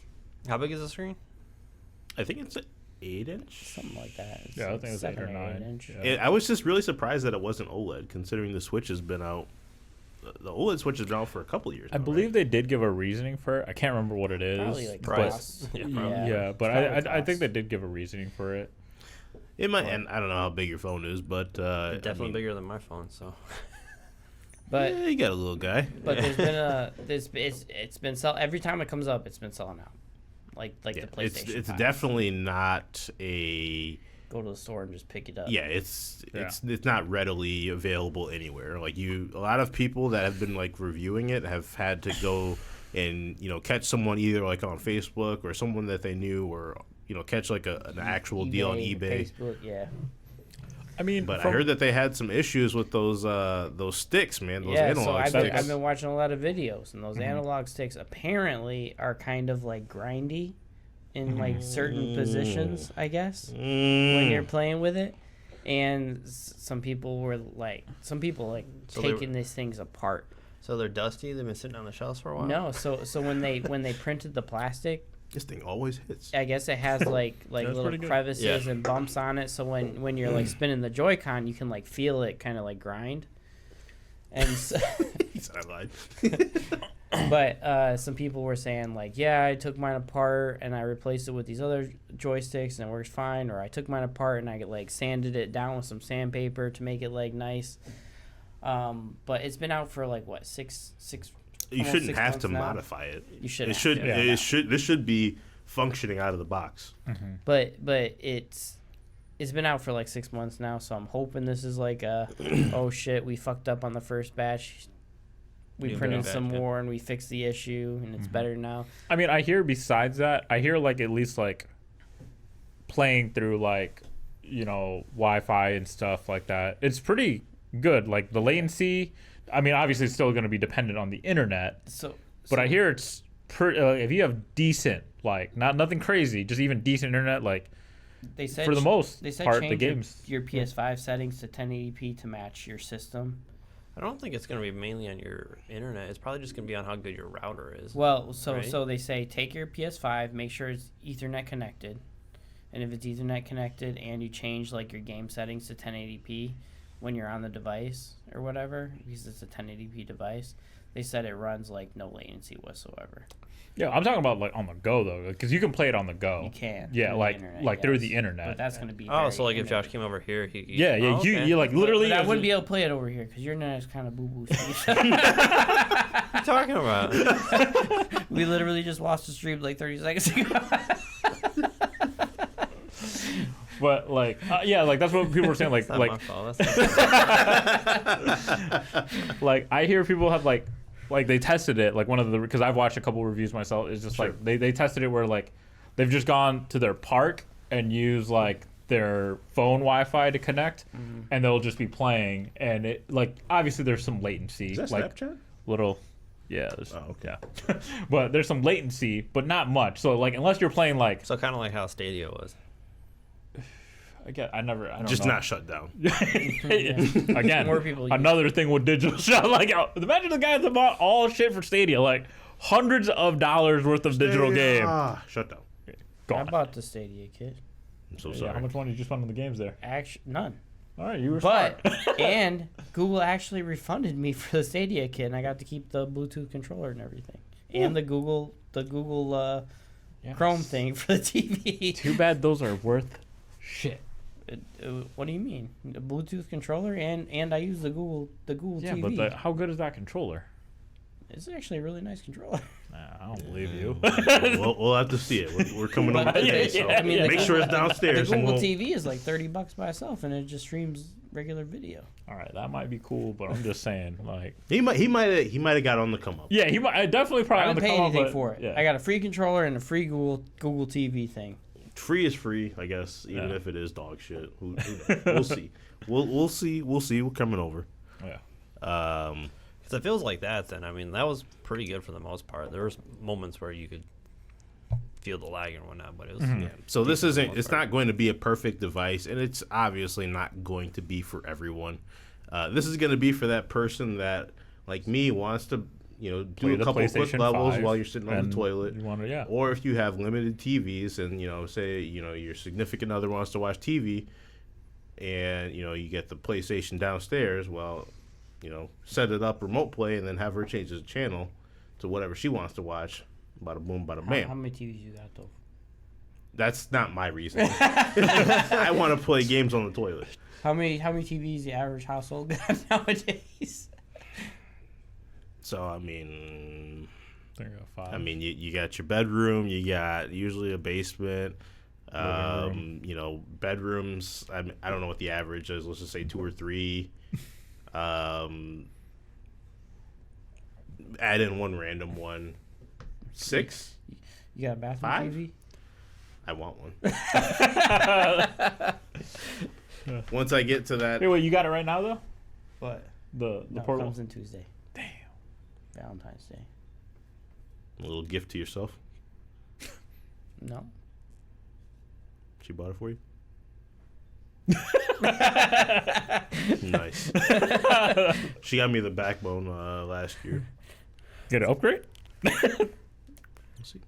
How big is the screen? I think it's an 8-inch. something like that. It's Yeah, I like think it's 8 or 7 9. 8 inch. Yeah. I was just really surprised that it wasn't OLED, considering the Switch has been out. The OLED Switch has been out for a couple years. I now, believe right? they did give a reasoning for it. I can't remember what it is. Probably like but- cost. Yeah, yeah, but Probably I cost. think they did give a reasoning for it. It might, and I don't know how big your phone is, but Definitely bigger than my phone. So But yeah, you got a little guy. But there's been it's been sell every time it comes up, it's been selling out. Like Yeah, the PlayStation. it's 5. definitely not a. Go to the store and just pick it up. Yeah, it's not readily available anywhere. Like a lot of people that have been like reviewing it have had to go and catch someone either like on Facebook or someone that they knew, or catch like an actual deal on eBay. Facebook, yeah. I mean, But I heard that they had some issues with those sticks, man. Those analog so I've sticks. been watching a lot of videos, and those analog sticks apparently are kind of like grindy in like certain positions, I guess, when you're playing with it. And some people like So taking these things apart. so they're dusty. They've been sitting on the shelves for a while. No, so when they printed the plastic, This thing always hits. I guess it has like That's little pretty good. crevices Yeah. and bumps on it, so when you're like spinning the Joy-Con, you can like feel it kind of like grind. And so, He said I lied. but some people were saying like, yeah, I took mine apart and I replaced it with these other joysticks and it works fine, or I took mine apart and I like sanded it down with some sandpaper to make it like nice. But it's been out for like what six. You almost shouldn't 6 have months to now. modify it. You shouldn't It have should. to, yeah. It should. This should be functioning out of the box. But it's been out for like 6 months now, so I'm hoping this is like oh shit, we fucked up on the first batch. We New printed batch, some yeah. more and we fixed the issue and it's better now. I mean, I hear besides that, I hear like at least like playing through like Wi-Fi and stuff like that. It's pretty good. Like the latency. I mean, obviously, it's still going to be dependent on the internet. But I hear it's if you have decent, like nothing crazy, just even decent internet, like they said for the most they said part, change the games. your PS5 settings to 1080p to match your system. I don't think it's going to be mainly on your internet. It's probably just going to be on how good your router is. Well, so Right. so they say take your PS5, make sure it's Ethernet connected, and if it's Ethernet connected and you change like your game settings to 1080p when you're on the device or whatever, because it's a 1080p device, they said it runs like no latency whatsoever. Yeah, I'm talking about like on the go though, because you can play it on the go. You can. Yeah, through the like internet, through yes. the internet. But that's going to be. Oh, very so like if Josh limited. came over here, he Yeah, yeah. Oh, okay. You like literally. But I as wouldn't a- be able to play it over here because your internet is kind of boo boo. What are you talking about? We literally just lost the stream like 30 seconds ago. But like, yeah, like that's what people were saying. Like, It's not like my fault. That's like I hear people have like they tested it, like one of the, because I've watched a couple reviews myself, it's just like they tested it where like they've just gone to their park and use like their phone Wi-Fi to connect, and they'll just be playing, and it like obviously there's some latency, Is that like Snapchat? little, yeah, there's, Oh, okay. yeah, but there's some latency, but not much. So like unless you're playing like, so kind of like how Stadia was. I don't Just know. not shut down. Again, More people use another thing with digital shot. Like, imagine the guys that bought all shit for Stadia, like hundreds of dollars worth of digital game. Shut down. I gone. bought the Stadia kit. I'm so Yeah, sorry. how much money did you spend on the games there? Actually, none. All right, you were But smart. and Google actually refunded me for the Stadia kit, and I got to keep the Bluetooth controller and everything, and the Google Yes. Chrome thing for the TV. Too bad those are worth shit. What do you mean? The Bluetooth controller and I use the Google Yeah, TV. but how good is that controller? It's actually a really nice controller. Nah, I don't believe you. we'll have to see it. We're coming over But- today, so I mean, the make sure it's The downstairs. and Google we'll- TV is like $30 by itself, and it just streams regular video. All right, that might be cool, but I'm just saying, like, He might have got on the come up. yeah, he might I definitely probably I on the didn't pay come up, anything but- for it. Yeah. I got a free controller and a free Google TV thing. Free is free, I guess, even Yeah. if it is dog shit. Who knows? We'll see. We'll see. We'll see. We're coming over. Yeah. Because it feels like that. Then I mean, that was pretty good for the most part. There was moments where you could feel the lag and whatnot, but it was Yeah. So this decent for the isn't. most It's part. not going to be a perfect device, and it's obviously not going to be for everyone. This is going to be for that person that, like me, wants to, do Play a the couple quick PlayStation levels 5 while you're sitting on and the toilet. You want to, yeah. Or if you have limited TVs and, say, your significant other wants to watch TV and, you get the PlayStation downstairs, well, set it up remote play and then have her change the channel to whatever she wants to watch. Bada boom, bada How bam. many TVs you got though? That's not my reason. I want to play games on the toilet. How many TVs the average household got nowadays? So, I mean, I think I got 5. you got your bedroom, you got usually a basement. Living Bedrooms. I don't know what the average is. Let's just say 2 or 3. Add in one random one. 6. You got a bathroom 5? TV? I want one. Once I get to that, Hey, wait, you got it right now though? What? The No, it portal. comes in Tuesday. Damn. Valentine's Day. a little gift to yourself. No. She bought it for you. Nice. She got me the backbone last year. Get an upgrade? We'll see.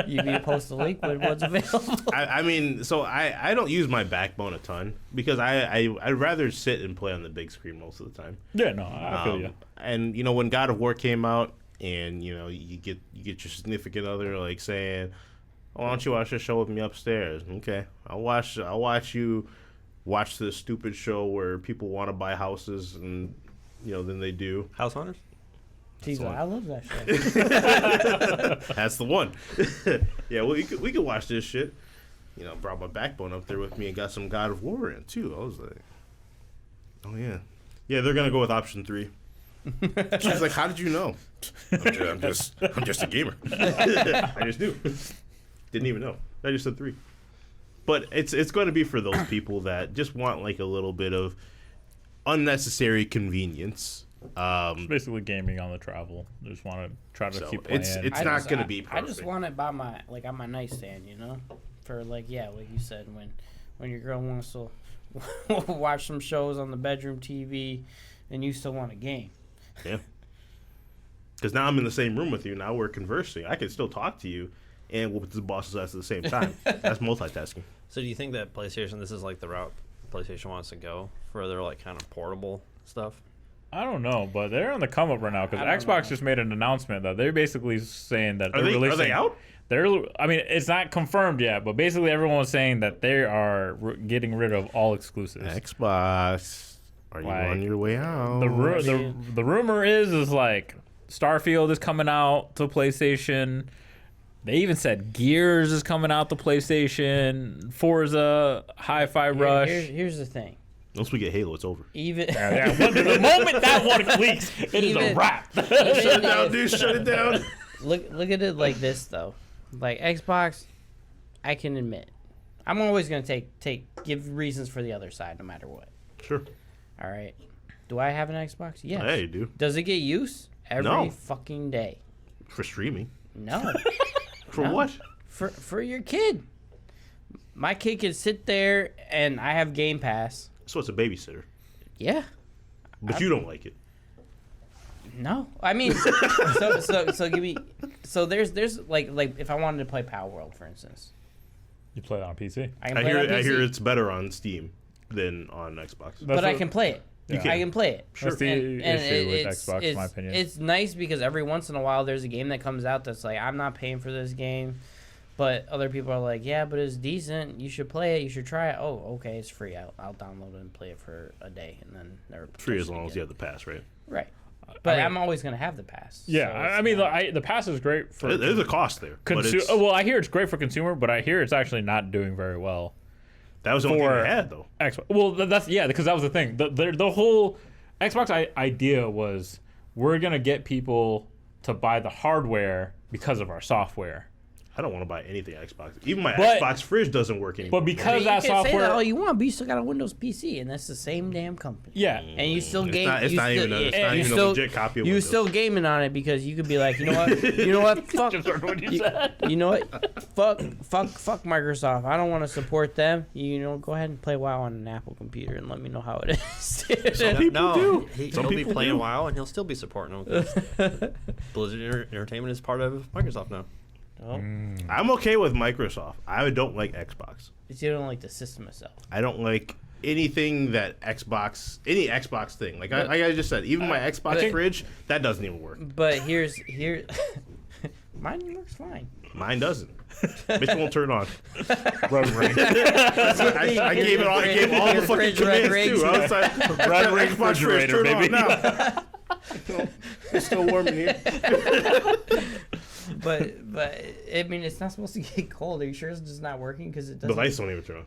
You be post a link with what's available. I mean, so I don't use my backbone a ton because I'd rather sit and play on the big screen most of the time. Yeah, no, I feel you. And when God of War came out, and you get your significant other like saying, "Why don't you watch this show with me upstairs?" Okay, I'll watch you watch this stupid show where people want to buy houses and then they do. House Hunters. She's the like, one. I love that show. That's the one. Yeah, well, we could watch this shit. Brought my backbone up there with me and got some God of War in too. I was like, oh yeah, they're gonna go with option 3. She's like, how did you know? I'm just a gamer. I just knew. Didn't even know. I just said 3. But it's going to be for those people that just want like a little bit of unnecessary convenience. It's basically gaming on the travel. Just want to try to So keep playing. it's I not just- gonna be I just perfect. want it by my on my nightstand, for like you said, when your girl wants to watch some shows on the bedroom TV, and you still want a game. Yeah. Because now I'm in the same room with you. Now we're conversing. I can still talk to you and whoop the boss's ass at the same time. That's multitasking. So do you think that PlayStation, this is like the route PlayStation wants to go for their like kind of portable stuff? I don't know, but they're on the come up right now because I don't Xbox know. just made an announcement that they're basically saying that Are they're they releasing. out? I mean, it's not confirmed yet, but basically everyone was saying that they are getting rid of all exclusives. Xbox. Are you Like, on your way out? The rumor is like Starfield is coming out to PlayStation. They even said Gears is coming out to PlayStation. Forza, Hi-Fi Rush. Here's the thing. Once we get Halo, it's over. Even The moment that one leaks, it is a Even- wrap. Shut it down, dude. Shut it down. look at it like this though. Like Xbox, I can admit, I'm always gonna give reasons for the other side no matter what. Sure. All right. Do I have an Xbox? Yes. Hey, dude. Does it get use? Every No. fucking day. For streaming. No. For No. what? for your kid. My kid can sit there and I have Game Pass. So it's a babysitter. Yeah. But you don't like it. No. I mean so give me So there's like if I wanted to play Power World, for instance, You play it on PC. I can I play hear it on I hear PC, it's better on Steam than on Xbox. but I can play it. You can. I can play it. That's the issue with it's- Xbox, in it's, my opinion. It's nice because every once in a while there's a game that comes out that's like, I'm not paying for this game, but other people are like, yeah, but it's decent. You should play it. You should try it. Oh, okay, it's free. I'll download it and play it for a day and then never. Free touch as it long as again. you have the pass, right? Right. But mean- I'm always gonna have the pass. Yeah, so I it's mean, not- the pass is great for There's a cost there. But it's, well, I hear it's great for consumer, but I hear it's actually not doing very well. that was the only thing for- they had, though. Xbox. Well, that's because that was the thing. The whole Xbox idea was we're gonna get people to buy the hardware because of our software. I don't want to buy anything Xbox. Even my But- Xbox fridge doesn't work anymore. But I because mean, you that can say software, that all you want, but you still got a Windows PC, and that's the same damn company. yeah, And you still It's game. not- it's you not still, even a- it's yeah, not you even a still, legit copy of You Windows. still gaming on it because you could be like, you know what, you know what, fuck, just heard what you said. you know what, fuck Microsoft. I don't want to support them. You know, go ahead and play WoW on an Apple computer and let me know how it is. people do. He'll be people playing do. WoW and he'll still be supporting them. 'Cause Blizzard Entertainment is part of Microsoft now. Oh, I'm okay with Microsoft. I don't like Xbox. you don't like the system itself. I don't like anything that any Xbox thing. Like I just said, even my Xbox but- fridge, that doesn't even work. But here, mine works fine. Mine doesn't. Mitch won't turn on. Red Ring. I gave it all. I gave all the Your fucking fridge red commands rings. too. I was like, Red Ring Xbox fridge, refrigerator, turn on baby. now. It's still warm in here. But I mean, it's not supposed to get cold. Are you sure it's just not working because it The doesn't? lights don't even turn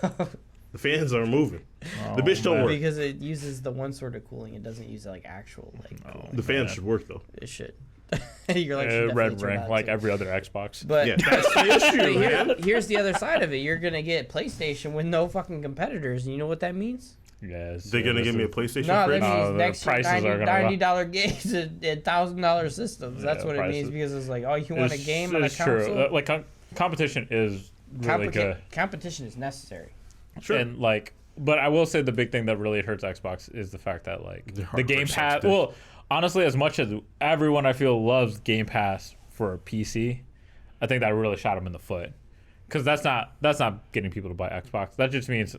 on. The fans are moving. Oh, The bitch don't man. work. Because it uses the one sort of cooling. It doesn't use like actual like cooling. The fans should work though. It should. You're like should definitely Red turn Ring, on like too. every other Xbox. But, Yeah, that's the issue, but man. here's the other side of it. You're gonna get PlayStation with no fucking competitors, and you know what that means? Yes, They're gonna give me a PlayStation No, fridge. that No, means the next year prices are gonna $90 games and $1,000 systems. That's Yeah, what it means prices. because it's like, oh, you want a game on a It's console? true. Like competition is really good, Competition is necessary. Sure. and like, but I will say the big thing that really hurts Xbox is the fact that like They're the Game hardcore Pass. sensitive. Well, honestly, as much as everyone I feel loves Game Pass for a PC, I think that really shot them in the foot because that's not getting people to buy Xbox. That just means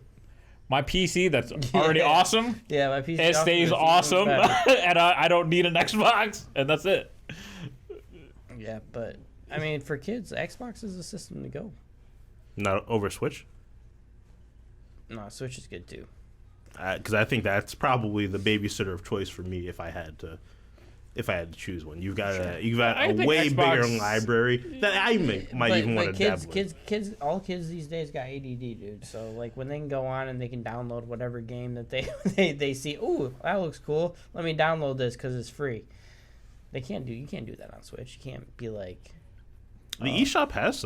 my PC that's already Yeah. awesome. Yeah, my PC It stays awesome, and I don't need an Xbox, and that's it. Yeah, but I mean, for kids, Xbox is a system to go. Not over Switch. No, Switch is good too. Because I think that's probably the babysitter of choice for me if I had to choose one. You've got I a think way bigger Xbox- library that I might even want to dabble in. All kids these days got ADD, dude. So like when they can go on and they can download whatever game that they they see, ooh, that looks cool. Let me download this because it's free. You can't do that on Switch. You can't be like, The eShop has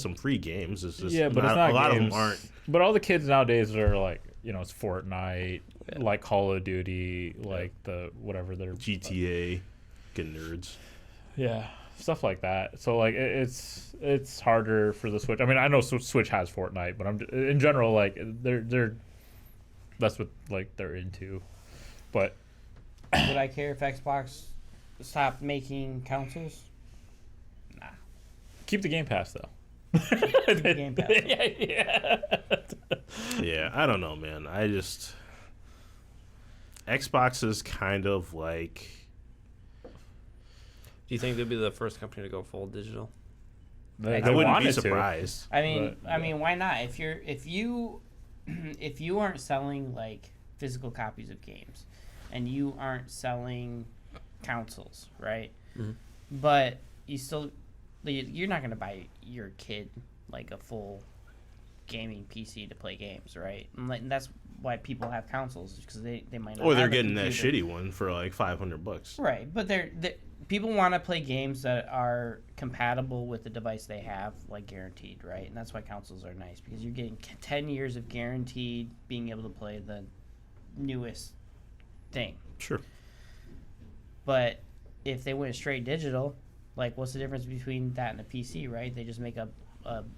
some free games. It's just Yeah, but it's not a lot games. of them aren't. But all the kids nowadays are like, it's Fortnite, like Call of Duty, like the whatever they're GTA, get nerds. yeah, stuff like that. So like it's harder for the Switch. I mean, I know Switch has Fortnite, but in general like they're that's what like they're into. But would I care if Xbox stopped making consoles? Nah. keep the Game Pass though. The Game Pass. yeah. Yeah, I don't know, man. Xbox is kind of like. Do you think they'll be the first company to go full digital? They I wouldn't wanted be to. surprised. I mean, But, why not? If you if you aren't selling like physical copies of games, and you aren't selling consoles, right? Mhm. But you're not gonna buy your kid like a full gaming PC to play games, right? And that's why people have consoles because they might not. Or they're have a getting that computer. shitty one for like $500. Right, but they're people want to play games that are compatible with the device they have, like guaranteed, right? And that's why consoles are nice because you're getting 10 years of guaranteed being able to play the newest thing. Sure. But if they went straight digital, like what's the difference between that and a PC, right? They just make a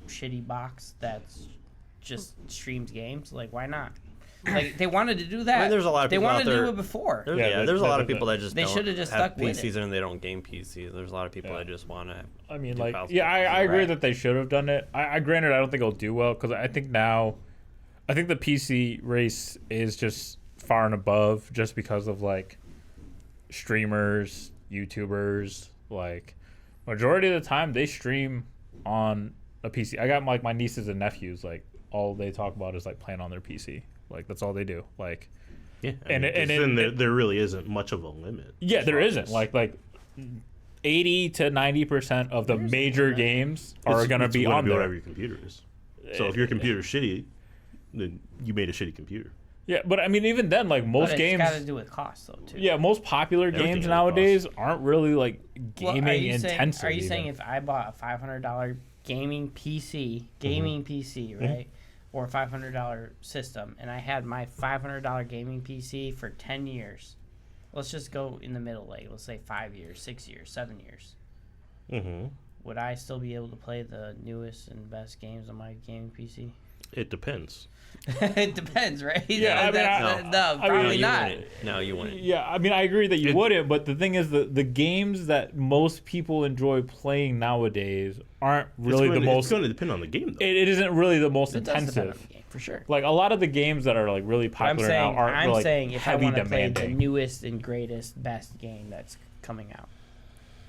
shitty box that's just streams games. Like why not? Like they wanted to do that. there's a lot of they people out wanted to there- do it before. There's, Yeah, yeah, there's a lot of that- people that just They don't should've just have stuck with PCs it. and they don't game PCs. There's a lot of people Yeah. that just want to. I mean, do like, files yeah, with I agree Right. that they should have done it. I granted, I don't think it'll do well because I think now, I think the PC race is just far and above just because of like streamers, YouTubers. Like, majority of the time they stream on a PC. I got like my nieces and nephews. Like, all they talk about is like playing on their PC. Like, that's all they do. Like, Yeah, And it- and then it- there really isn't much of a limit. yeah, as there far isn't. as- Like 80 to 90% of the major games are It's- going to it's be gonna on there. whatever your computer is. So if your computer's shitty, then you made a shitty computer. Yeah, but I mean, even then, like most But games, it's got to do with cost though too. yeah, most popular Everything games has a nowadays aren't really like Well, gaming are you saying, intensive. Are you even. saying if I bought a $500 gaming PC, right, or a $500 system, and I had my $500 gaming PC for 10 years, let's just go in the middle, like let's say 5 years, 6 years, 7 years, Mm-hmm. would I still be able to play the newest and best games on my gaming PC? It depends. It depends, right? Yeah, I mean, no, I mean, probably you not. wouldn't. No, you wouldn't. Yeah, I mean, I agree that you It- wouldn't, but the thing is, the games that most people enjoy playing nowadays aren't really the most. It's going to depend on the game, though. It isn't really the most It does depend on intensive. the game, for sure. Like a lot of the games that are like really But I'm popular now saying, aren't I'm like saying if I heavy want to play the demanding. newest and greatest, best game that's coming out.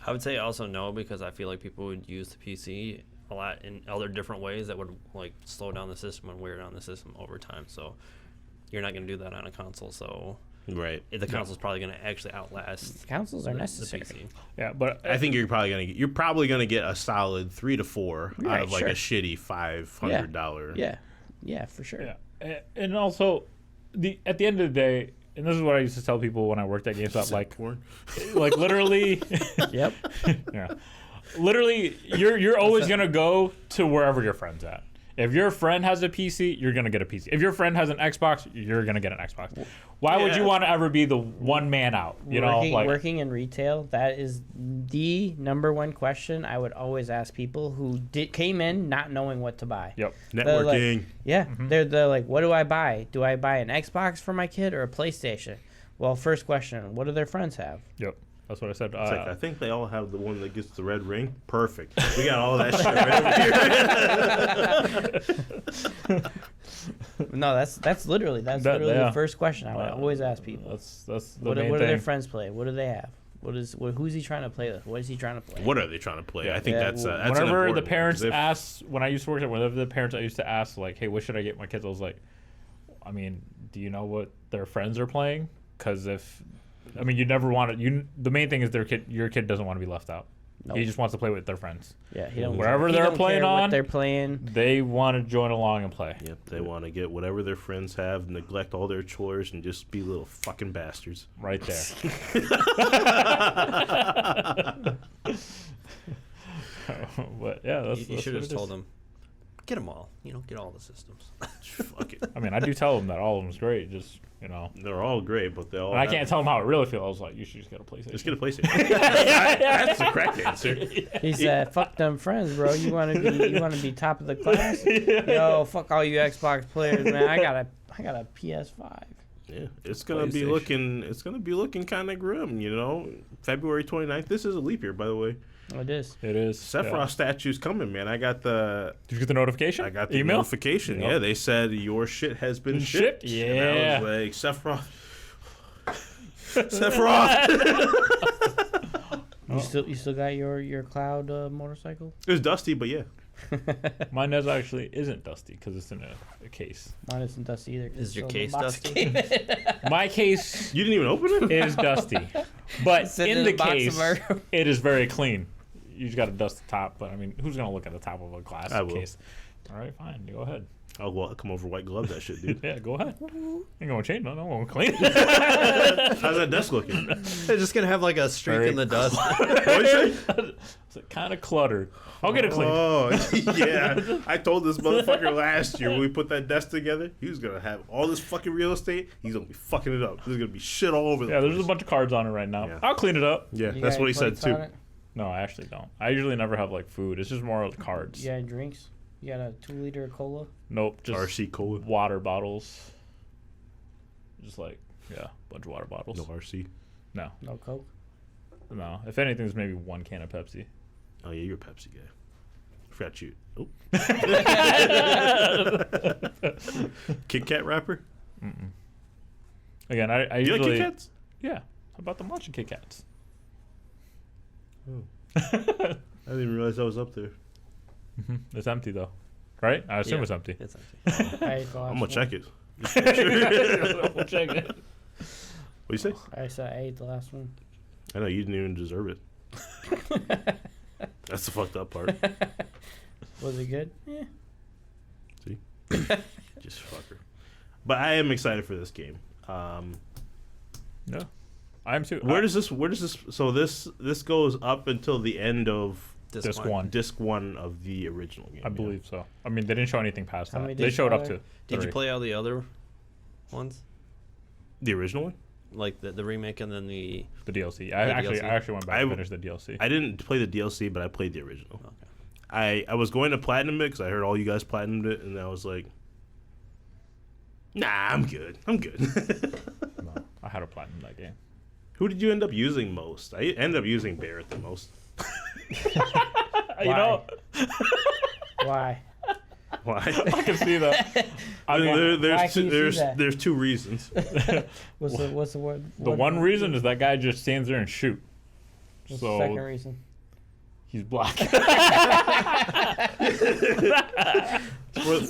I would say also no because I feel like people would use the PC a lot in other different ways that would like slow down the system and wear down the system over time. So you're not going to do that on a console. So Right. the console's probably going to actually outlast Consoles are the necessary. PC. Yeah, but I think you're probably gonna get a solid 3 to 4 out Right, of like sure. a shitty $500. Yeah, for sure. yeah, and also at the end of the day, and this is what I used to tell people when I worked at GameStop, Porn. like literally. Yep. Yeah. Literally, you're always gonna go to wherever your friend's at. If your friend has a PC, you're gonna get a PC. If your friend has an Xbox, you're gonna get an Xbox. Why would you Yeah. want to ever be the one man out? You know, like working in retail, that is the number one question I would always ask people who came in not knowing what to buy. yep. They're like- Networking. Yeah, they're like, what do I buy? Do I buy an Xbox for my kid or a PlayStation? Well, first question, what do their friends have? Yep. That's what I said. It's like, I think they all have the one that gets the red ring. Perfect. We got all that shit right over here. No, that's literally yeah. the first question I would always ask people. that's the What main do thing. their friends play? What do they have? Who's he trying to play with? What is he trying to play? What are they trying to play? Yeah. I think Yeah, that's well, an Whenever important the one, parents 'cause if- ask, when I used to work there, whenever the parents I used to ask, like, hey, what should I get my kids? I was like, I mean, do you know what their friends are playing? Because you never want to. The main thing is your kid doesn't want to be left out. Nope. He just wants to play with their friends. Yeah, he don't Wherever he they're don't playing care what on, they're playing. They want to join along and play. Yep, they want to get whatever their friends have, neglect all their chores, and just be little fucking bastards. Right there. But yeah, that's You that's should what have it told is. them, get them all. Get all the systems. Fuck it. I mean, I do tell them that all of them's great. Just They're all great, but they all. and I have- can't tell them how I really feel. I was like, you should just get a PlayStation. Just get a PlayStation. That's the correct answer. He said, "Fuck them friends, bro. You want to be top of the class? Yo, fuck all you Xbox players, man. I got a PS5. Yeah, it's gonna be PlayStation. looking kind of grim. February 29th. This is a leap year, by the way. It is. It is. Sephiroth Yeah. statue's coming, man. I got the Did you get the notification? I got the email. notification. Yep. Yeah, they said your shit has been Shipped? shipped. Yeah. And I was like, Sephiroth. You still got your cloud motorcycle? It was dusty, but yeah. Mine actually isn't dusty because it's in a case. Mine isn't dusty either. 'cause Is your it's still in case the box dusty? game. My case You didn't even open it. is dusty, but Sitting in in the a box of case, Mario. it is very clean. You just got to dust the top, but I mean, who's gonna look at the top of a glass I will. case? All right, fine. Go ahead. I'll come over white glove that shit, dude. Yeah, go ahead. Ain't gonna change nothing. I'm gonna clean it. How's that desk looking? They're just gonna have like a streak Very in the dust. What'd you say? It's kind of cluttered. I'll get it clean. Oh, yeah. I told this motherfucker last year when we put that desk together, he was going to have all this fucking real estate. He's going to be fucking it up. There's going to be shit all over the Yeah, there's place. a bunch of cards on it right now. Yeah. I'll clean it up. Yeah, You that's got what any he said, plates too. on it? No, I actually don't. I usually never have like food. It's just more cards. You got any drinks? You got a 2-liter of cola? Nope, just RC Cola. water bottles. Just like, yeah, bunch of water bottles. No RC. No. No Coke. No. If anything, there's maybe one can of Pepsi. Oh yeah, you're a Pepsi guy. Forgot you. Oh. Kit Kat wrapper. Again, I You like usually Kit Kats? yeah. How about the matcha Kit Kats? Oh. I didn't even realize I was up there. It's empty though, right? I assume Yeah. it's empty. It's empty. I ate the last I'm gonna one. check it. Just make sure. We'll check it. What you say? I said I ate the last one. I know you didn't even deserve it. That's the fucked up part. Was it good? Yeah. See, just fucker. But I am excited for this game. No, I'm too. Where does this? So this goes up until the end of Disc one. disc one of the original game. I believe so. I mean, they didn't show anything past How that. many They discs showed are up there? to. Did you 3. play all the other ones? The original one. Like the remake and then the. the DLC? The I DLC. actually went back and finished the DLC. I didn't play the DLC, but I played the original. Okay. I was going to platinum it because I heard all you guys platinumed it, and I was like, nah, I'm good. I'm good. No, I had a platinum that game. Who did you end up using most? I ended up using Barrett the most. You know, Why? Why? I can see that. I mean, There- Why there's can two, you see that? there's two reasons. What's the word? the one reason is that guy just stands there and shoot. What's So the second reason? he's black.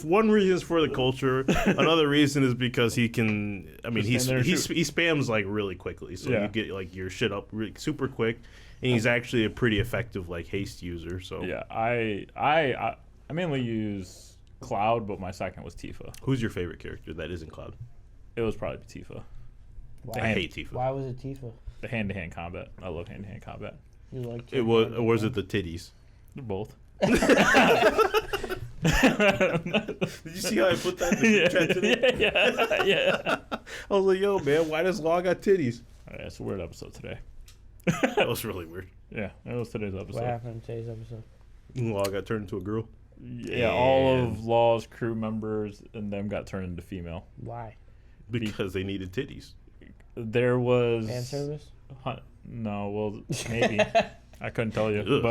One reason is for the culture. Another reason is because he can. I mean, Just stand there and he shoot. spams like really quickly, so Yeah. you get like your shit up really, super quick, and he's actually a pretty effective like haste user. So Yeah, I mainly use Cloud, but my second was Tifa. who's your favorite character that isn't Cloud? It was probably Tifa. Why? I hate Tifa. Why was it Tifa? The hand-to-hand combat. I love hand-to-hand combat. You liked It was, or was it the titties? They're both. Did you see how I put that in the group chat today? yeah. I was like, yo, man, why does Law got titties? Alright, it's a weird episode today. That was really weird. Yeah, that was today's episode. What happened in today's episode? Law got turned into a girl. Yeah, all of Law's crew members and them got turned into female. Why? Because they needed titties. There was Fan service? No, well, maybe. I couldn't tell you, Ugh.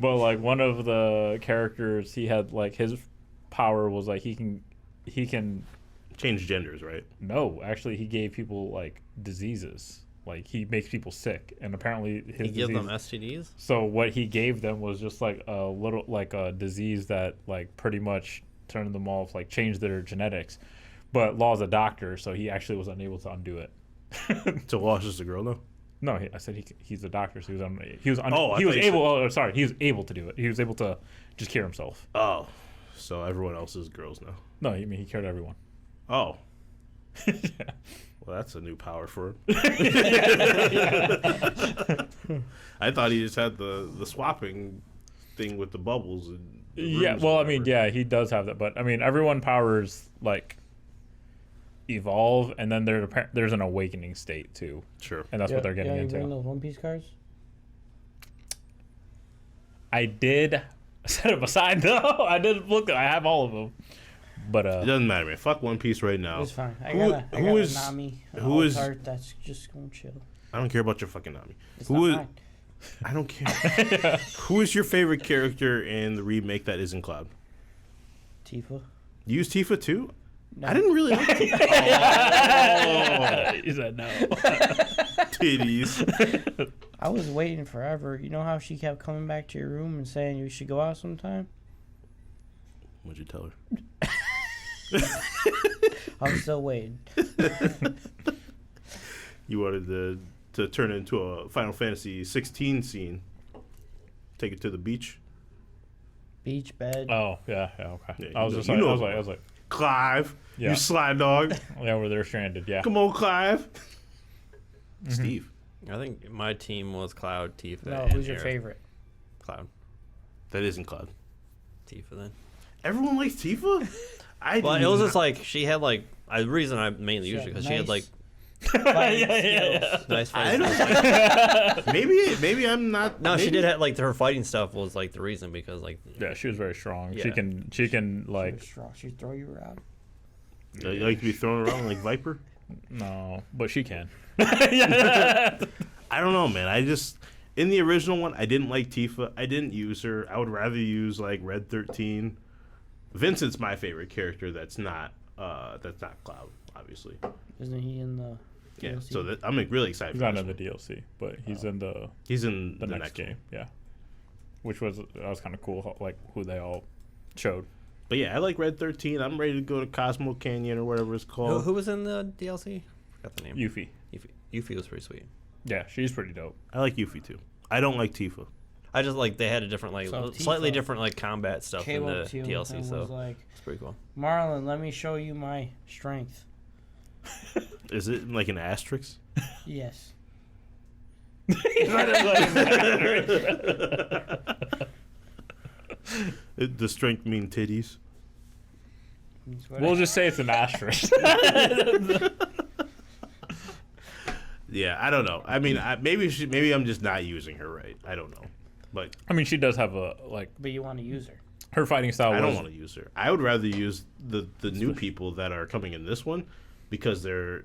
but like one of the characters, he had like his power was like he can Change genders, right? no, actually he gave people like diseases, like he makes people sick, and apparently his You give disease, them STDs? so what he gave them was just like a little like a disease that like pretty much turned them off, like changed their genetics. But Law's a doctor, so he actually was unable to undo it. So Law's just a girl now? No, I said he's a doctor, so he was he was I he thought was you able. Oh, sorry, he was able to do it. He was able to just cure himself. Oh. So everyone else is girls now. No, I mean he cured everyone. Oh. Yeah. Well, that's a new power for him. I thought he just had the swapping thing with the bubbles. And the Yeah, rooms well, or I mean, whatever. yeah, he does have that, but I mean, everyone powers like evolve, and then there's an awakening state too, Sure. and that's what they're getting You bring into. those One Piece cards? I did set them aside though. I did look. I have all of them, but It doesn't matter, man. Fuck One Piece right now. It's fine. I Who- got a who is- Nami. who is- art that's just gonna chill. I don't care about your fucking Nami. It's Who not is? mine. I don't care. Who is your favorite character in the remake that isn't Cloud? Tifa. You use Tifa too? No. I didn't really like Tifa. he said no. Titties. I was waiting forever. You know how she kept coming back to your room and saying you should go out sometime? What'd you tell her? I'm still waiting. You wanted to turn it into a Final Fantasy 16 scene. Take it to the beach. Beach bed. Oh yeah, okay. Yeah, I was you just know- like, you I know was like, the I was like, Clive, Yeah. you slide dog. yeah, where they're stranded. Yeah. Come on, Clive. Steve. I think my team was Cloud, Tifa. No, and who's your Aerith. favorite? Cloud, That isn't Cloud. Tifa then. Everyone likes Tifa? But it was just like she had like the reason I mainly used it because she had like Fighting yeah. skills. nice I fighting. don't skills. like maybe I'm not. No, she maybe- did have like her fighting stuff was like the reason because like Yeah, she was very strong. Yeah. She can She like was strong. She'd throw you around. You like to be thrown around like Viper? No, but she can. I don't know, man. In the original one, I didn't like Tifa. I didn't use her. I would rather use like Red 13. Vincent's my favorite character. That's not Cloud, obviously. Isn't he in the? Yeah. DLC? So I'm like, really excited. He's for not this in the one. DLC, but he's in the next game. game. Yeah, which was kind of cool. Like who they all showed. But yeah, I like Red 13. I'm ready to go to Cosmo Canyon or whatever it's called. Who was in the DLC? Forgot the name. Yuffie. Yuffie was pretty sweet. Yeah, she's pretty dope. I like Yuffie too. I don't like Tifa. I just like they had a different So slightly Tifa different like combat stuff in came the up to you DLC, and so was like, it's pretty cool. Marlon, let me show you my strength. Is it like an asterisk? Yes. Does strength mean titties? That's what We'll I- just say it's an asterisk. Yeah, I don't know. I mean, maybe I'm just not using her right. I don't know, but I mean, she does have But you want to use her. her fighting style. I don't was- want to use her. I would rather use the new people that are coming in this one because they're.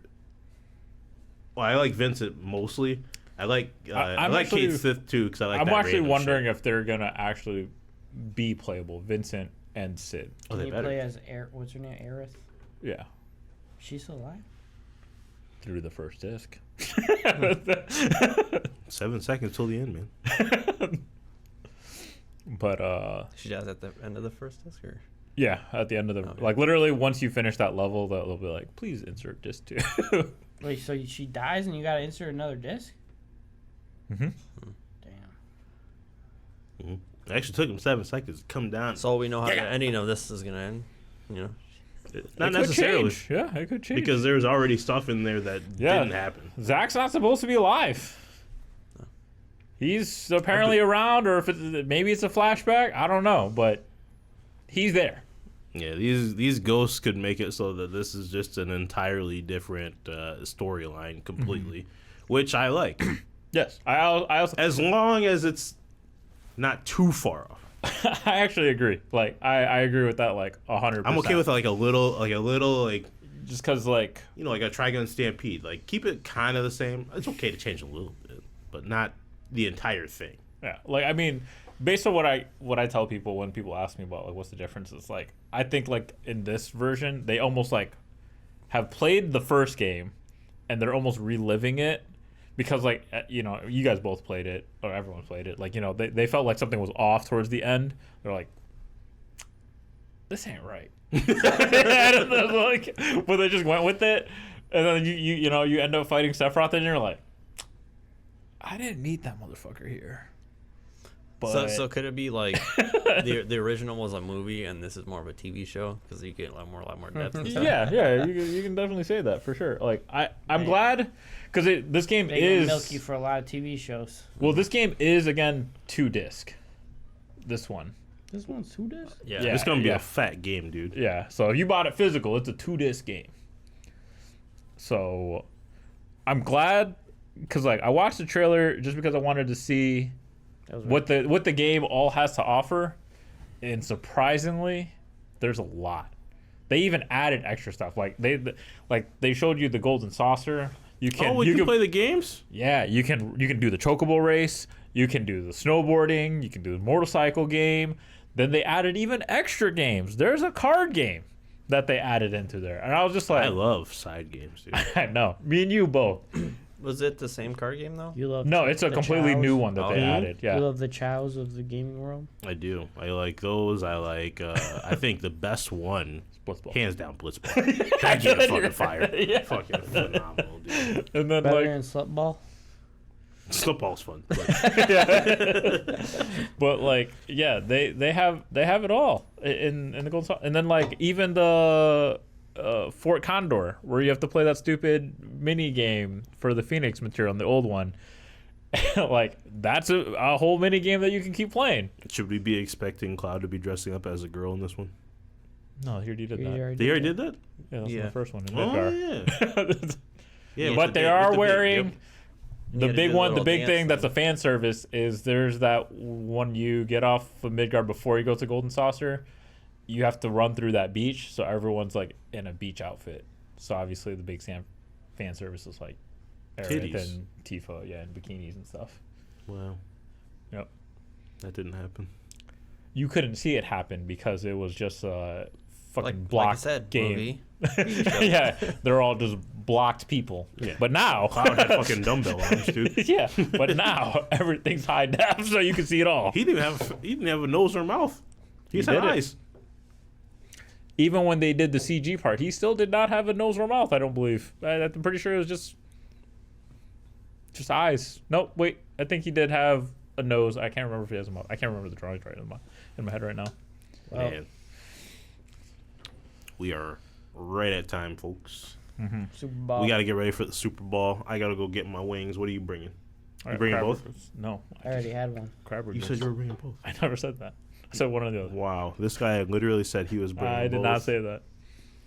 Well, I like Vincent mostly. I like I I'm like actually- Kate Sith too because I like. I'm that actually random wondering shit. if they're gonna actually be playable, Vincent and Sid. Oh, Can they you better. play as what's her name? Aerith? Yeah, She's still alive? through the first disc. 7 seconds till the end, man. But She dies at the end of the first disc, or yeah, at the end of the Okay. like literally once you finish that level, they'll be like, please insert disc 2. Wait, so she dies and you gotta insert another disc? hmm Damn. It actually took him 7 seconds to come down. so we know how the ending of this is gonna end. You know, Not It could necessarily, change. Yeah, it could change because there's already stuff in there that Yeah. didn't happen. Zach's not supposed to be alive. He's apparently around, or if maybe it's a flashback. I don't know, but he's there. Yeah, these ghosts could make it so that this is just an entirely different storyline completely, which I like, Yes, I also as long as it's not too far off. I actually agree. Like I agree with that. Like 100%. I'm okay with like a little like just because like like a Trigun Stampede. Like keep it kind of the same. It's okay to change a little bit, but not the entire thing. yeah, like I mean, based on what I tell people when people ask me about like what's the difference, it's like I think like in this version they almost like have played the first game and they're almost reliving it because like you guys both played it or everyone played it, like they felt like something was off towards the end. They're like, this ain't right. Like, but they just went with it, and then you end up fighting Sephiroth and you're like, I didn't meet that motherfucker here. But so could it be like the original was a movie and this is more of a TV show because you get a lot more depth? And stuff? yeah, you can definitely say that for sure. Like I'm Right. glad because this game They gonna is milk you for a lot of TV shows. well, this game is again 2 disc. This one, This one's who does? Yeah. Yeah. It's gonna be a fat game, dude. yeah. So if you bought it physical, it's a 2 disc game. So I'm glad because like I watched the trailer just because I wanted to see That was what the game all has to offer, and surprisingly, there's a lot. They even added extra stuff. Like they showed you the golden saucer. You can We can play the games. yeah, you can do the chocobo race. You can do the snowboarding. You can do the motorcycle game. Then they added even extra games. There's a card game that they added into there, and I was just like, I love side games, dude. I know, me and you both. Was it the same card game though? You love No, it's a the completely chows? new one that Oh, they yeah? added. Yeah, You love the chows of the gaming world? I do. I like those. I like. I think the best one, Blitzball. hands down, Blitzball. That game is fucking fire. Fucking phenomenal, dude. And then Better like, than Slutball? Football's fun. but like, yeah, they have it all in the golden saucer. And then like even the Fort Condor, where you have to play that stupid mini game for the Phoenix material in the old one. Like that's a whole mini game that you can keep playing. Should we be expecting Cloud to be dressing up as a girl in this one? No, he already did You that. already They already that. did that. Yeah, that's Yeah. the first one in Oh Midgar. yeah. Yeah, with But the they big- are with the big- wearing yep. the Yeah, to big do the one. The little big dance thing that's a thing. fan service is there's that one you get off of Midgar before you go to Golden Saucer. you have to run through that beach, so everyone's like in a beach outfit. So obviously the big fan service is like Aerith Titties. and Tifa, yeah, and bikinis and stuff. Wow. Yep. That didn't happen. You couldn't see it happen because it was just a fucking Like I blocked said, game. movie. Yeah, they're all just blocked people. Yeah. But now, Cloud had fucking dumbbell arms, dude. yeah, but now everything's high def, so you can see it all. He didn't have a nose or a mouth. He just He had did it. eyes. Even when they did the CG part, he still did not have a nose or mouth. I don't believe. I'm pretty sure it was just eyes. Nope. Wait. I think he did have a nose. I can't remember if he has a mouth. I can't remember the drawings right in my head right now. Well, Man. We are right at time, folks. Super Bowl. We got to get ready for the Super Bowl. I got to go get my wings. What are you bringing? All right, bringing crab both? burgers. No, I already had one. crab You burgers. said you were bringing both. I never said that. I said one or the other. Wow. This guy literally said he was bringing I both. did not say that.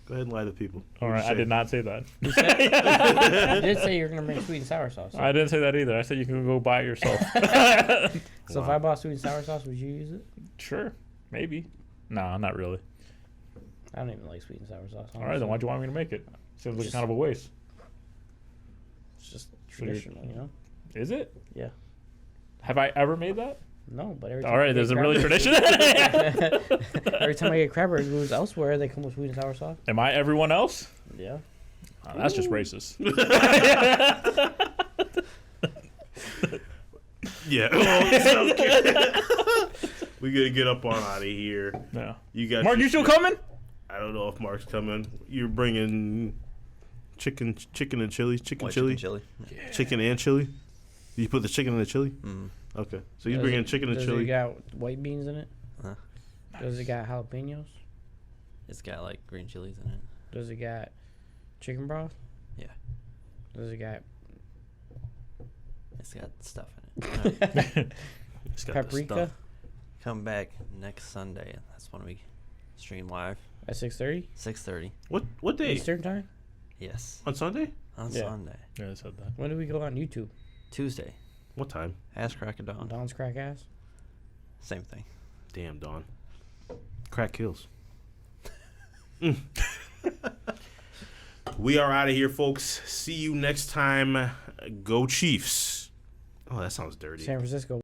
Go ahead and lie to people. All right, I did not say that. You did say you were gonna bring sweet and sour sauce. I didn't say that either. I said you can go buy it yourself. So if I bought sweet and sour sauce, would you use it? Sure, maybe. No, not really. I don't even like sweet and sour sauce. All right, then why'd you want me to make it? Seems like Just- kind of a waste. It's just you're- traditional, you know. Is it? Yeah. Have I ever made that? No, but every All right, I there's a get really crab tradition. burgers- every time I get crab burgers elsewhere, they come with sweet and sour sauce. Am I everyone else? Yeah. Oh, that's just racist. Yeah. Oh, okay. We got to get up on out of here. Yeah. You got Mark, your you still shit. coming? I don't know if Mark's coming. You're bringing chicken and chili, chicken White chili, chicken chili. chicken and chili. Did you put the chicken in the chili? Mm. Okay, so you're Does bringing it- chicken and does chili. it got white beans in it? Huh? Does it got jalapenos? It's got like green chilies in it. Does it got chicken broth? Yeah. Does it got It's got stuff in it. It's got the paprika stuff. Come back next Sunday. That's when we stream live. at 6:30 6:30. What day? Eastern time? Yes. On Sunday? On Yeah. Sunday. Yeah, I said that. When do we go on YouTube? Tuesday. What time? Ass crack of dawn. Don's crack ass. Same thing. Damn, Dawn. Crack kills. We are out of here, folks. See you next time. Go Chiefs. Oh, that sounds dirty. San Francisco.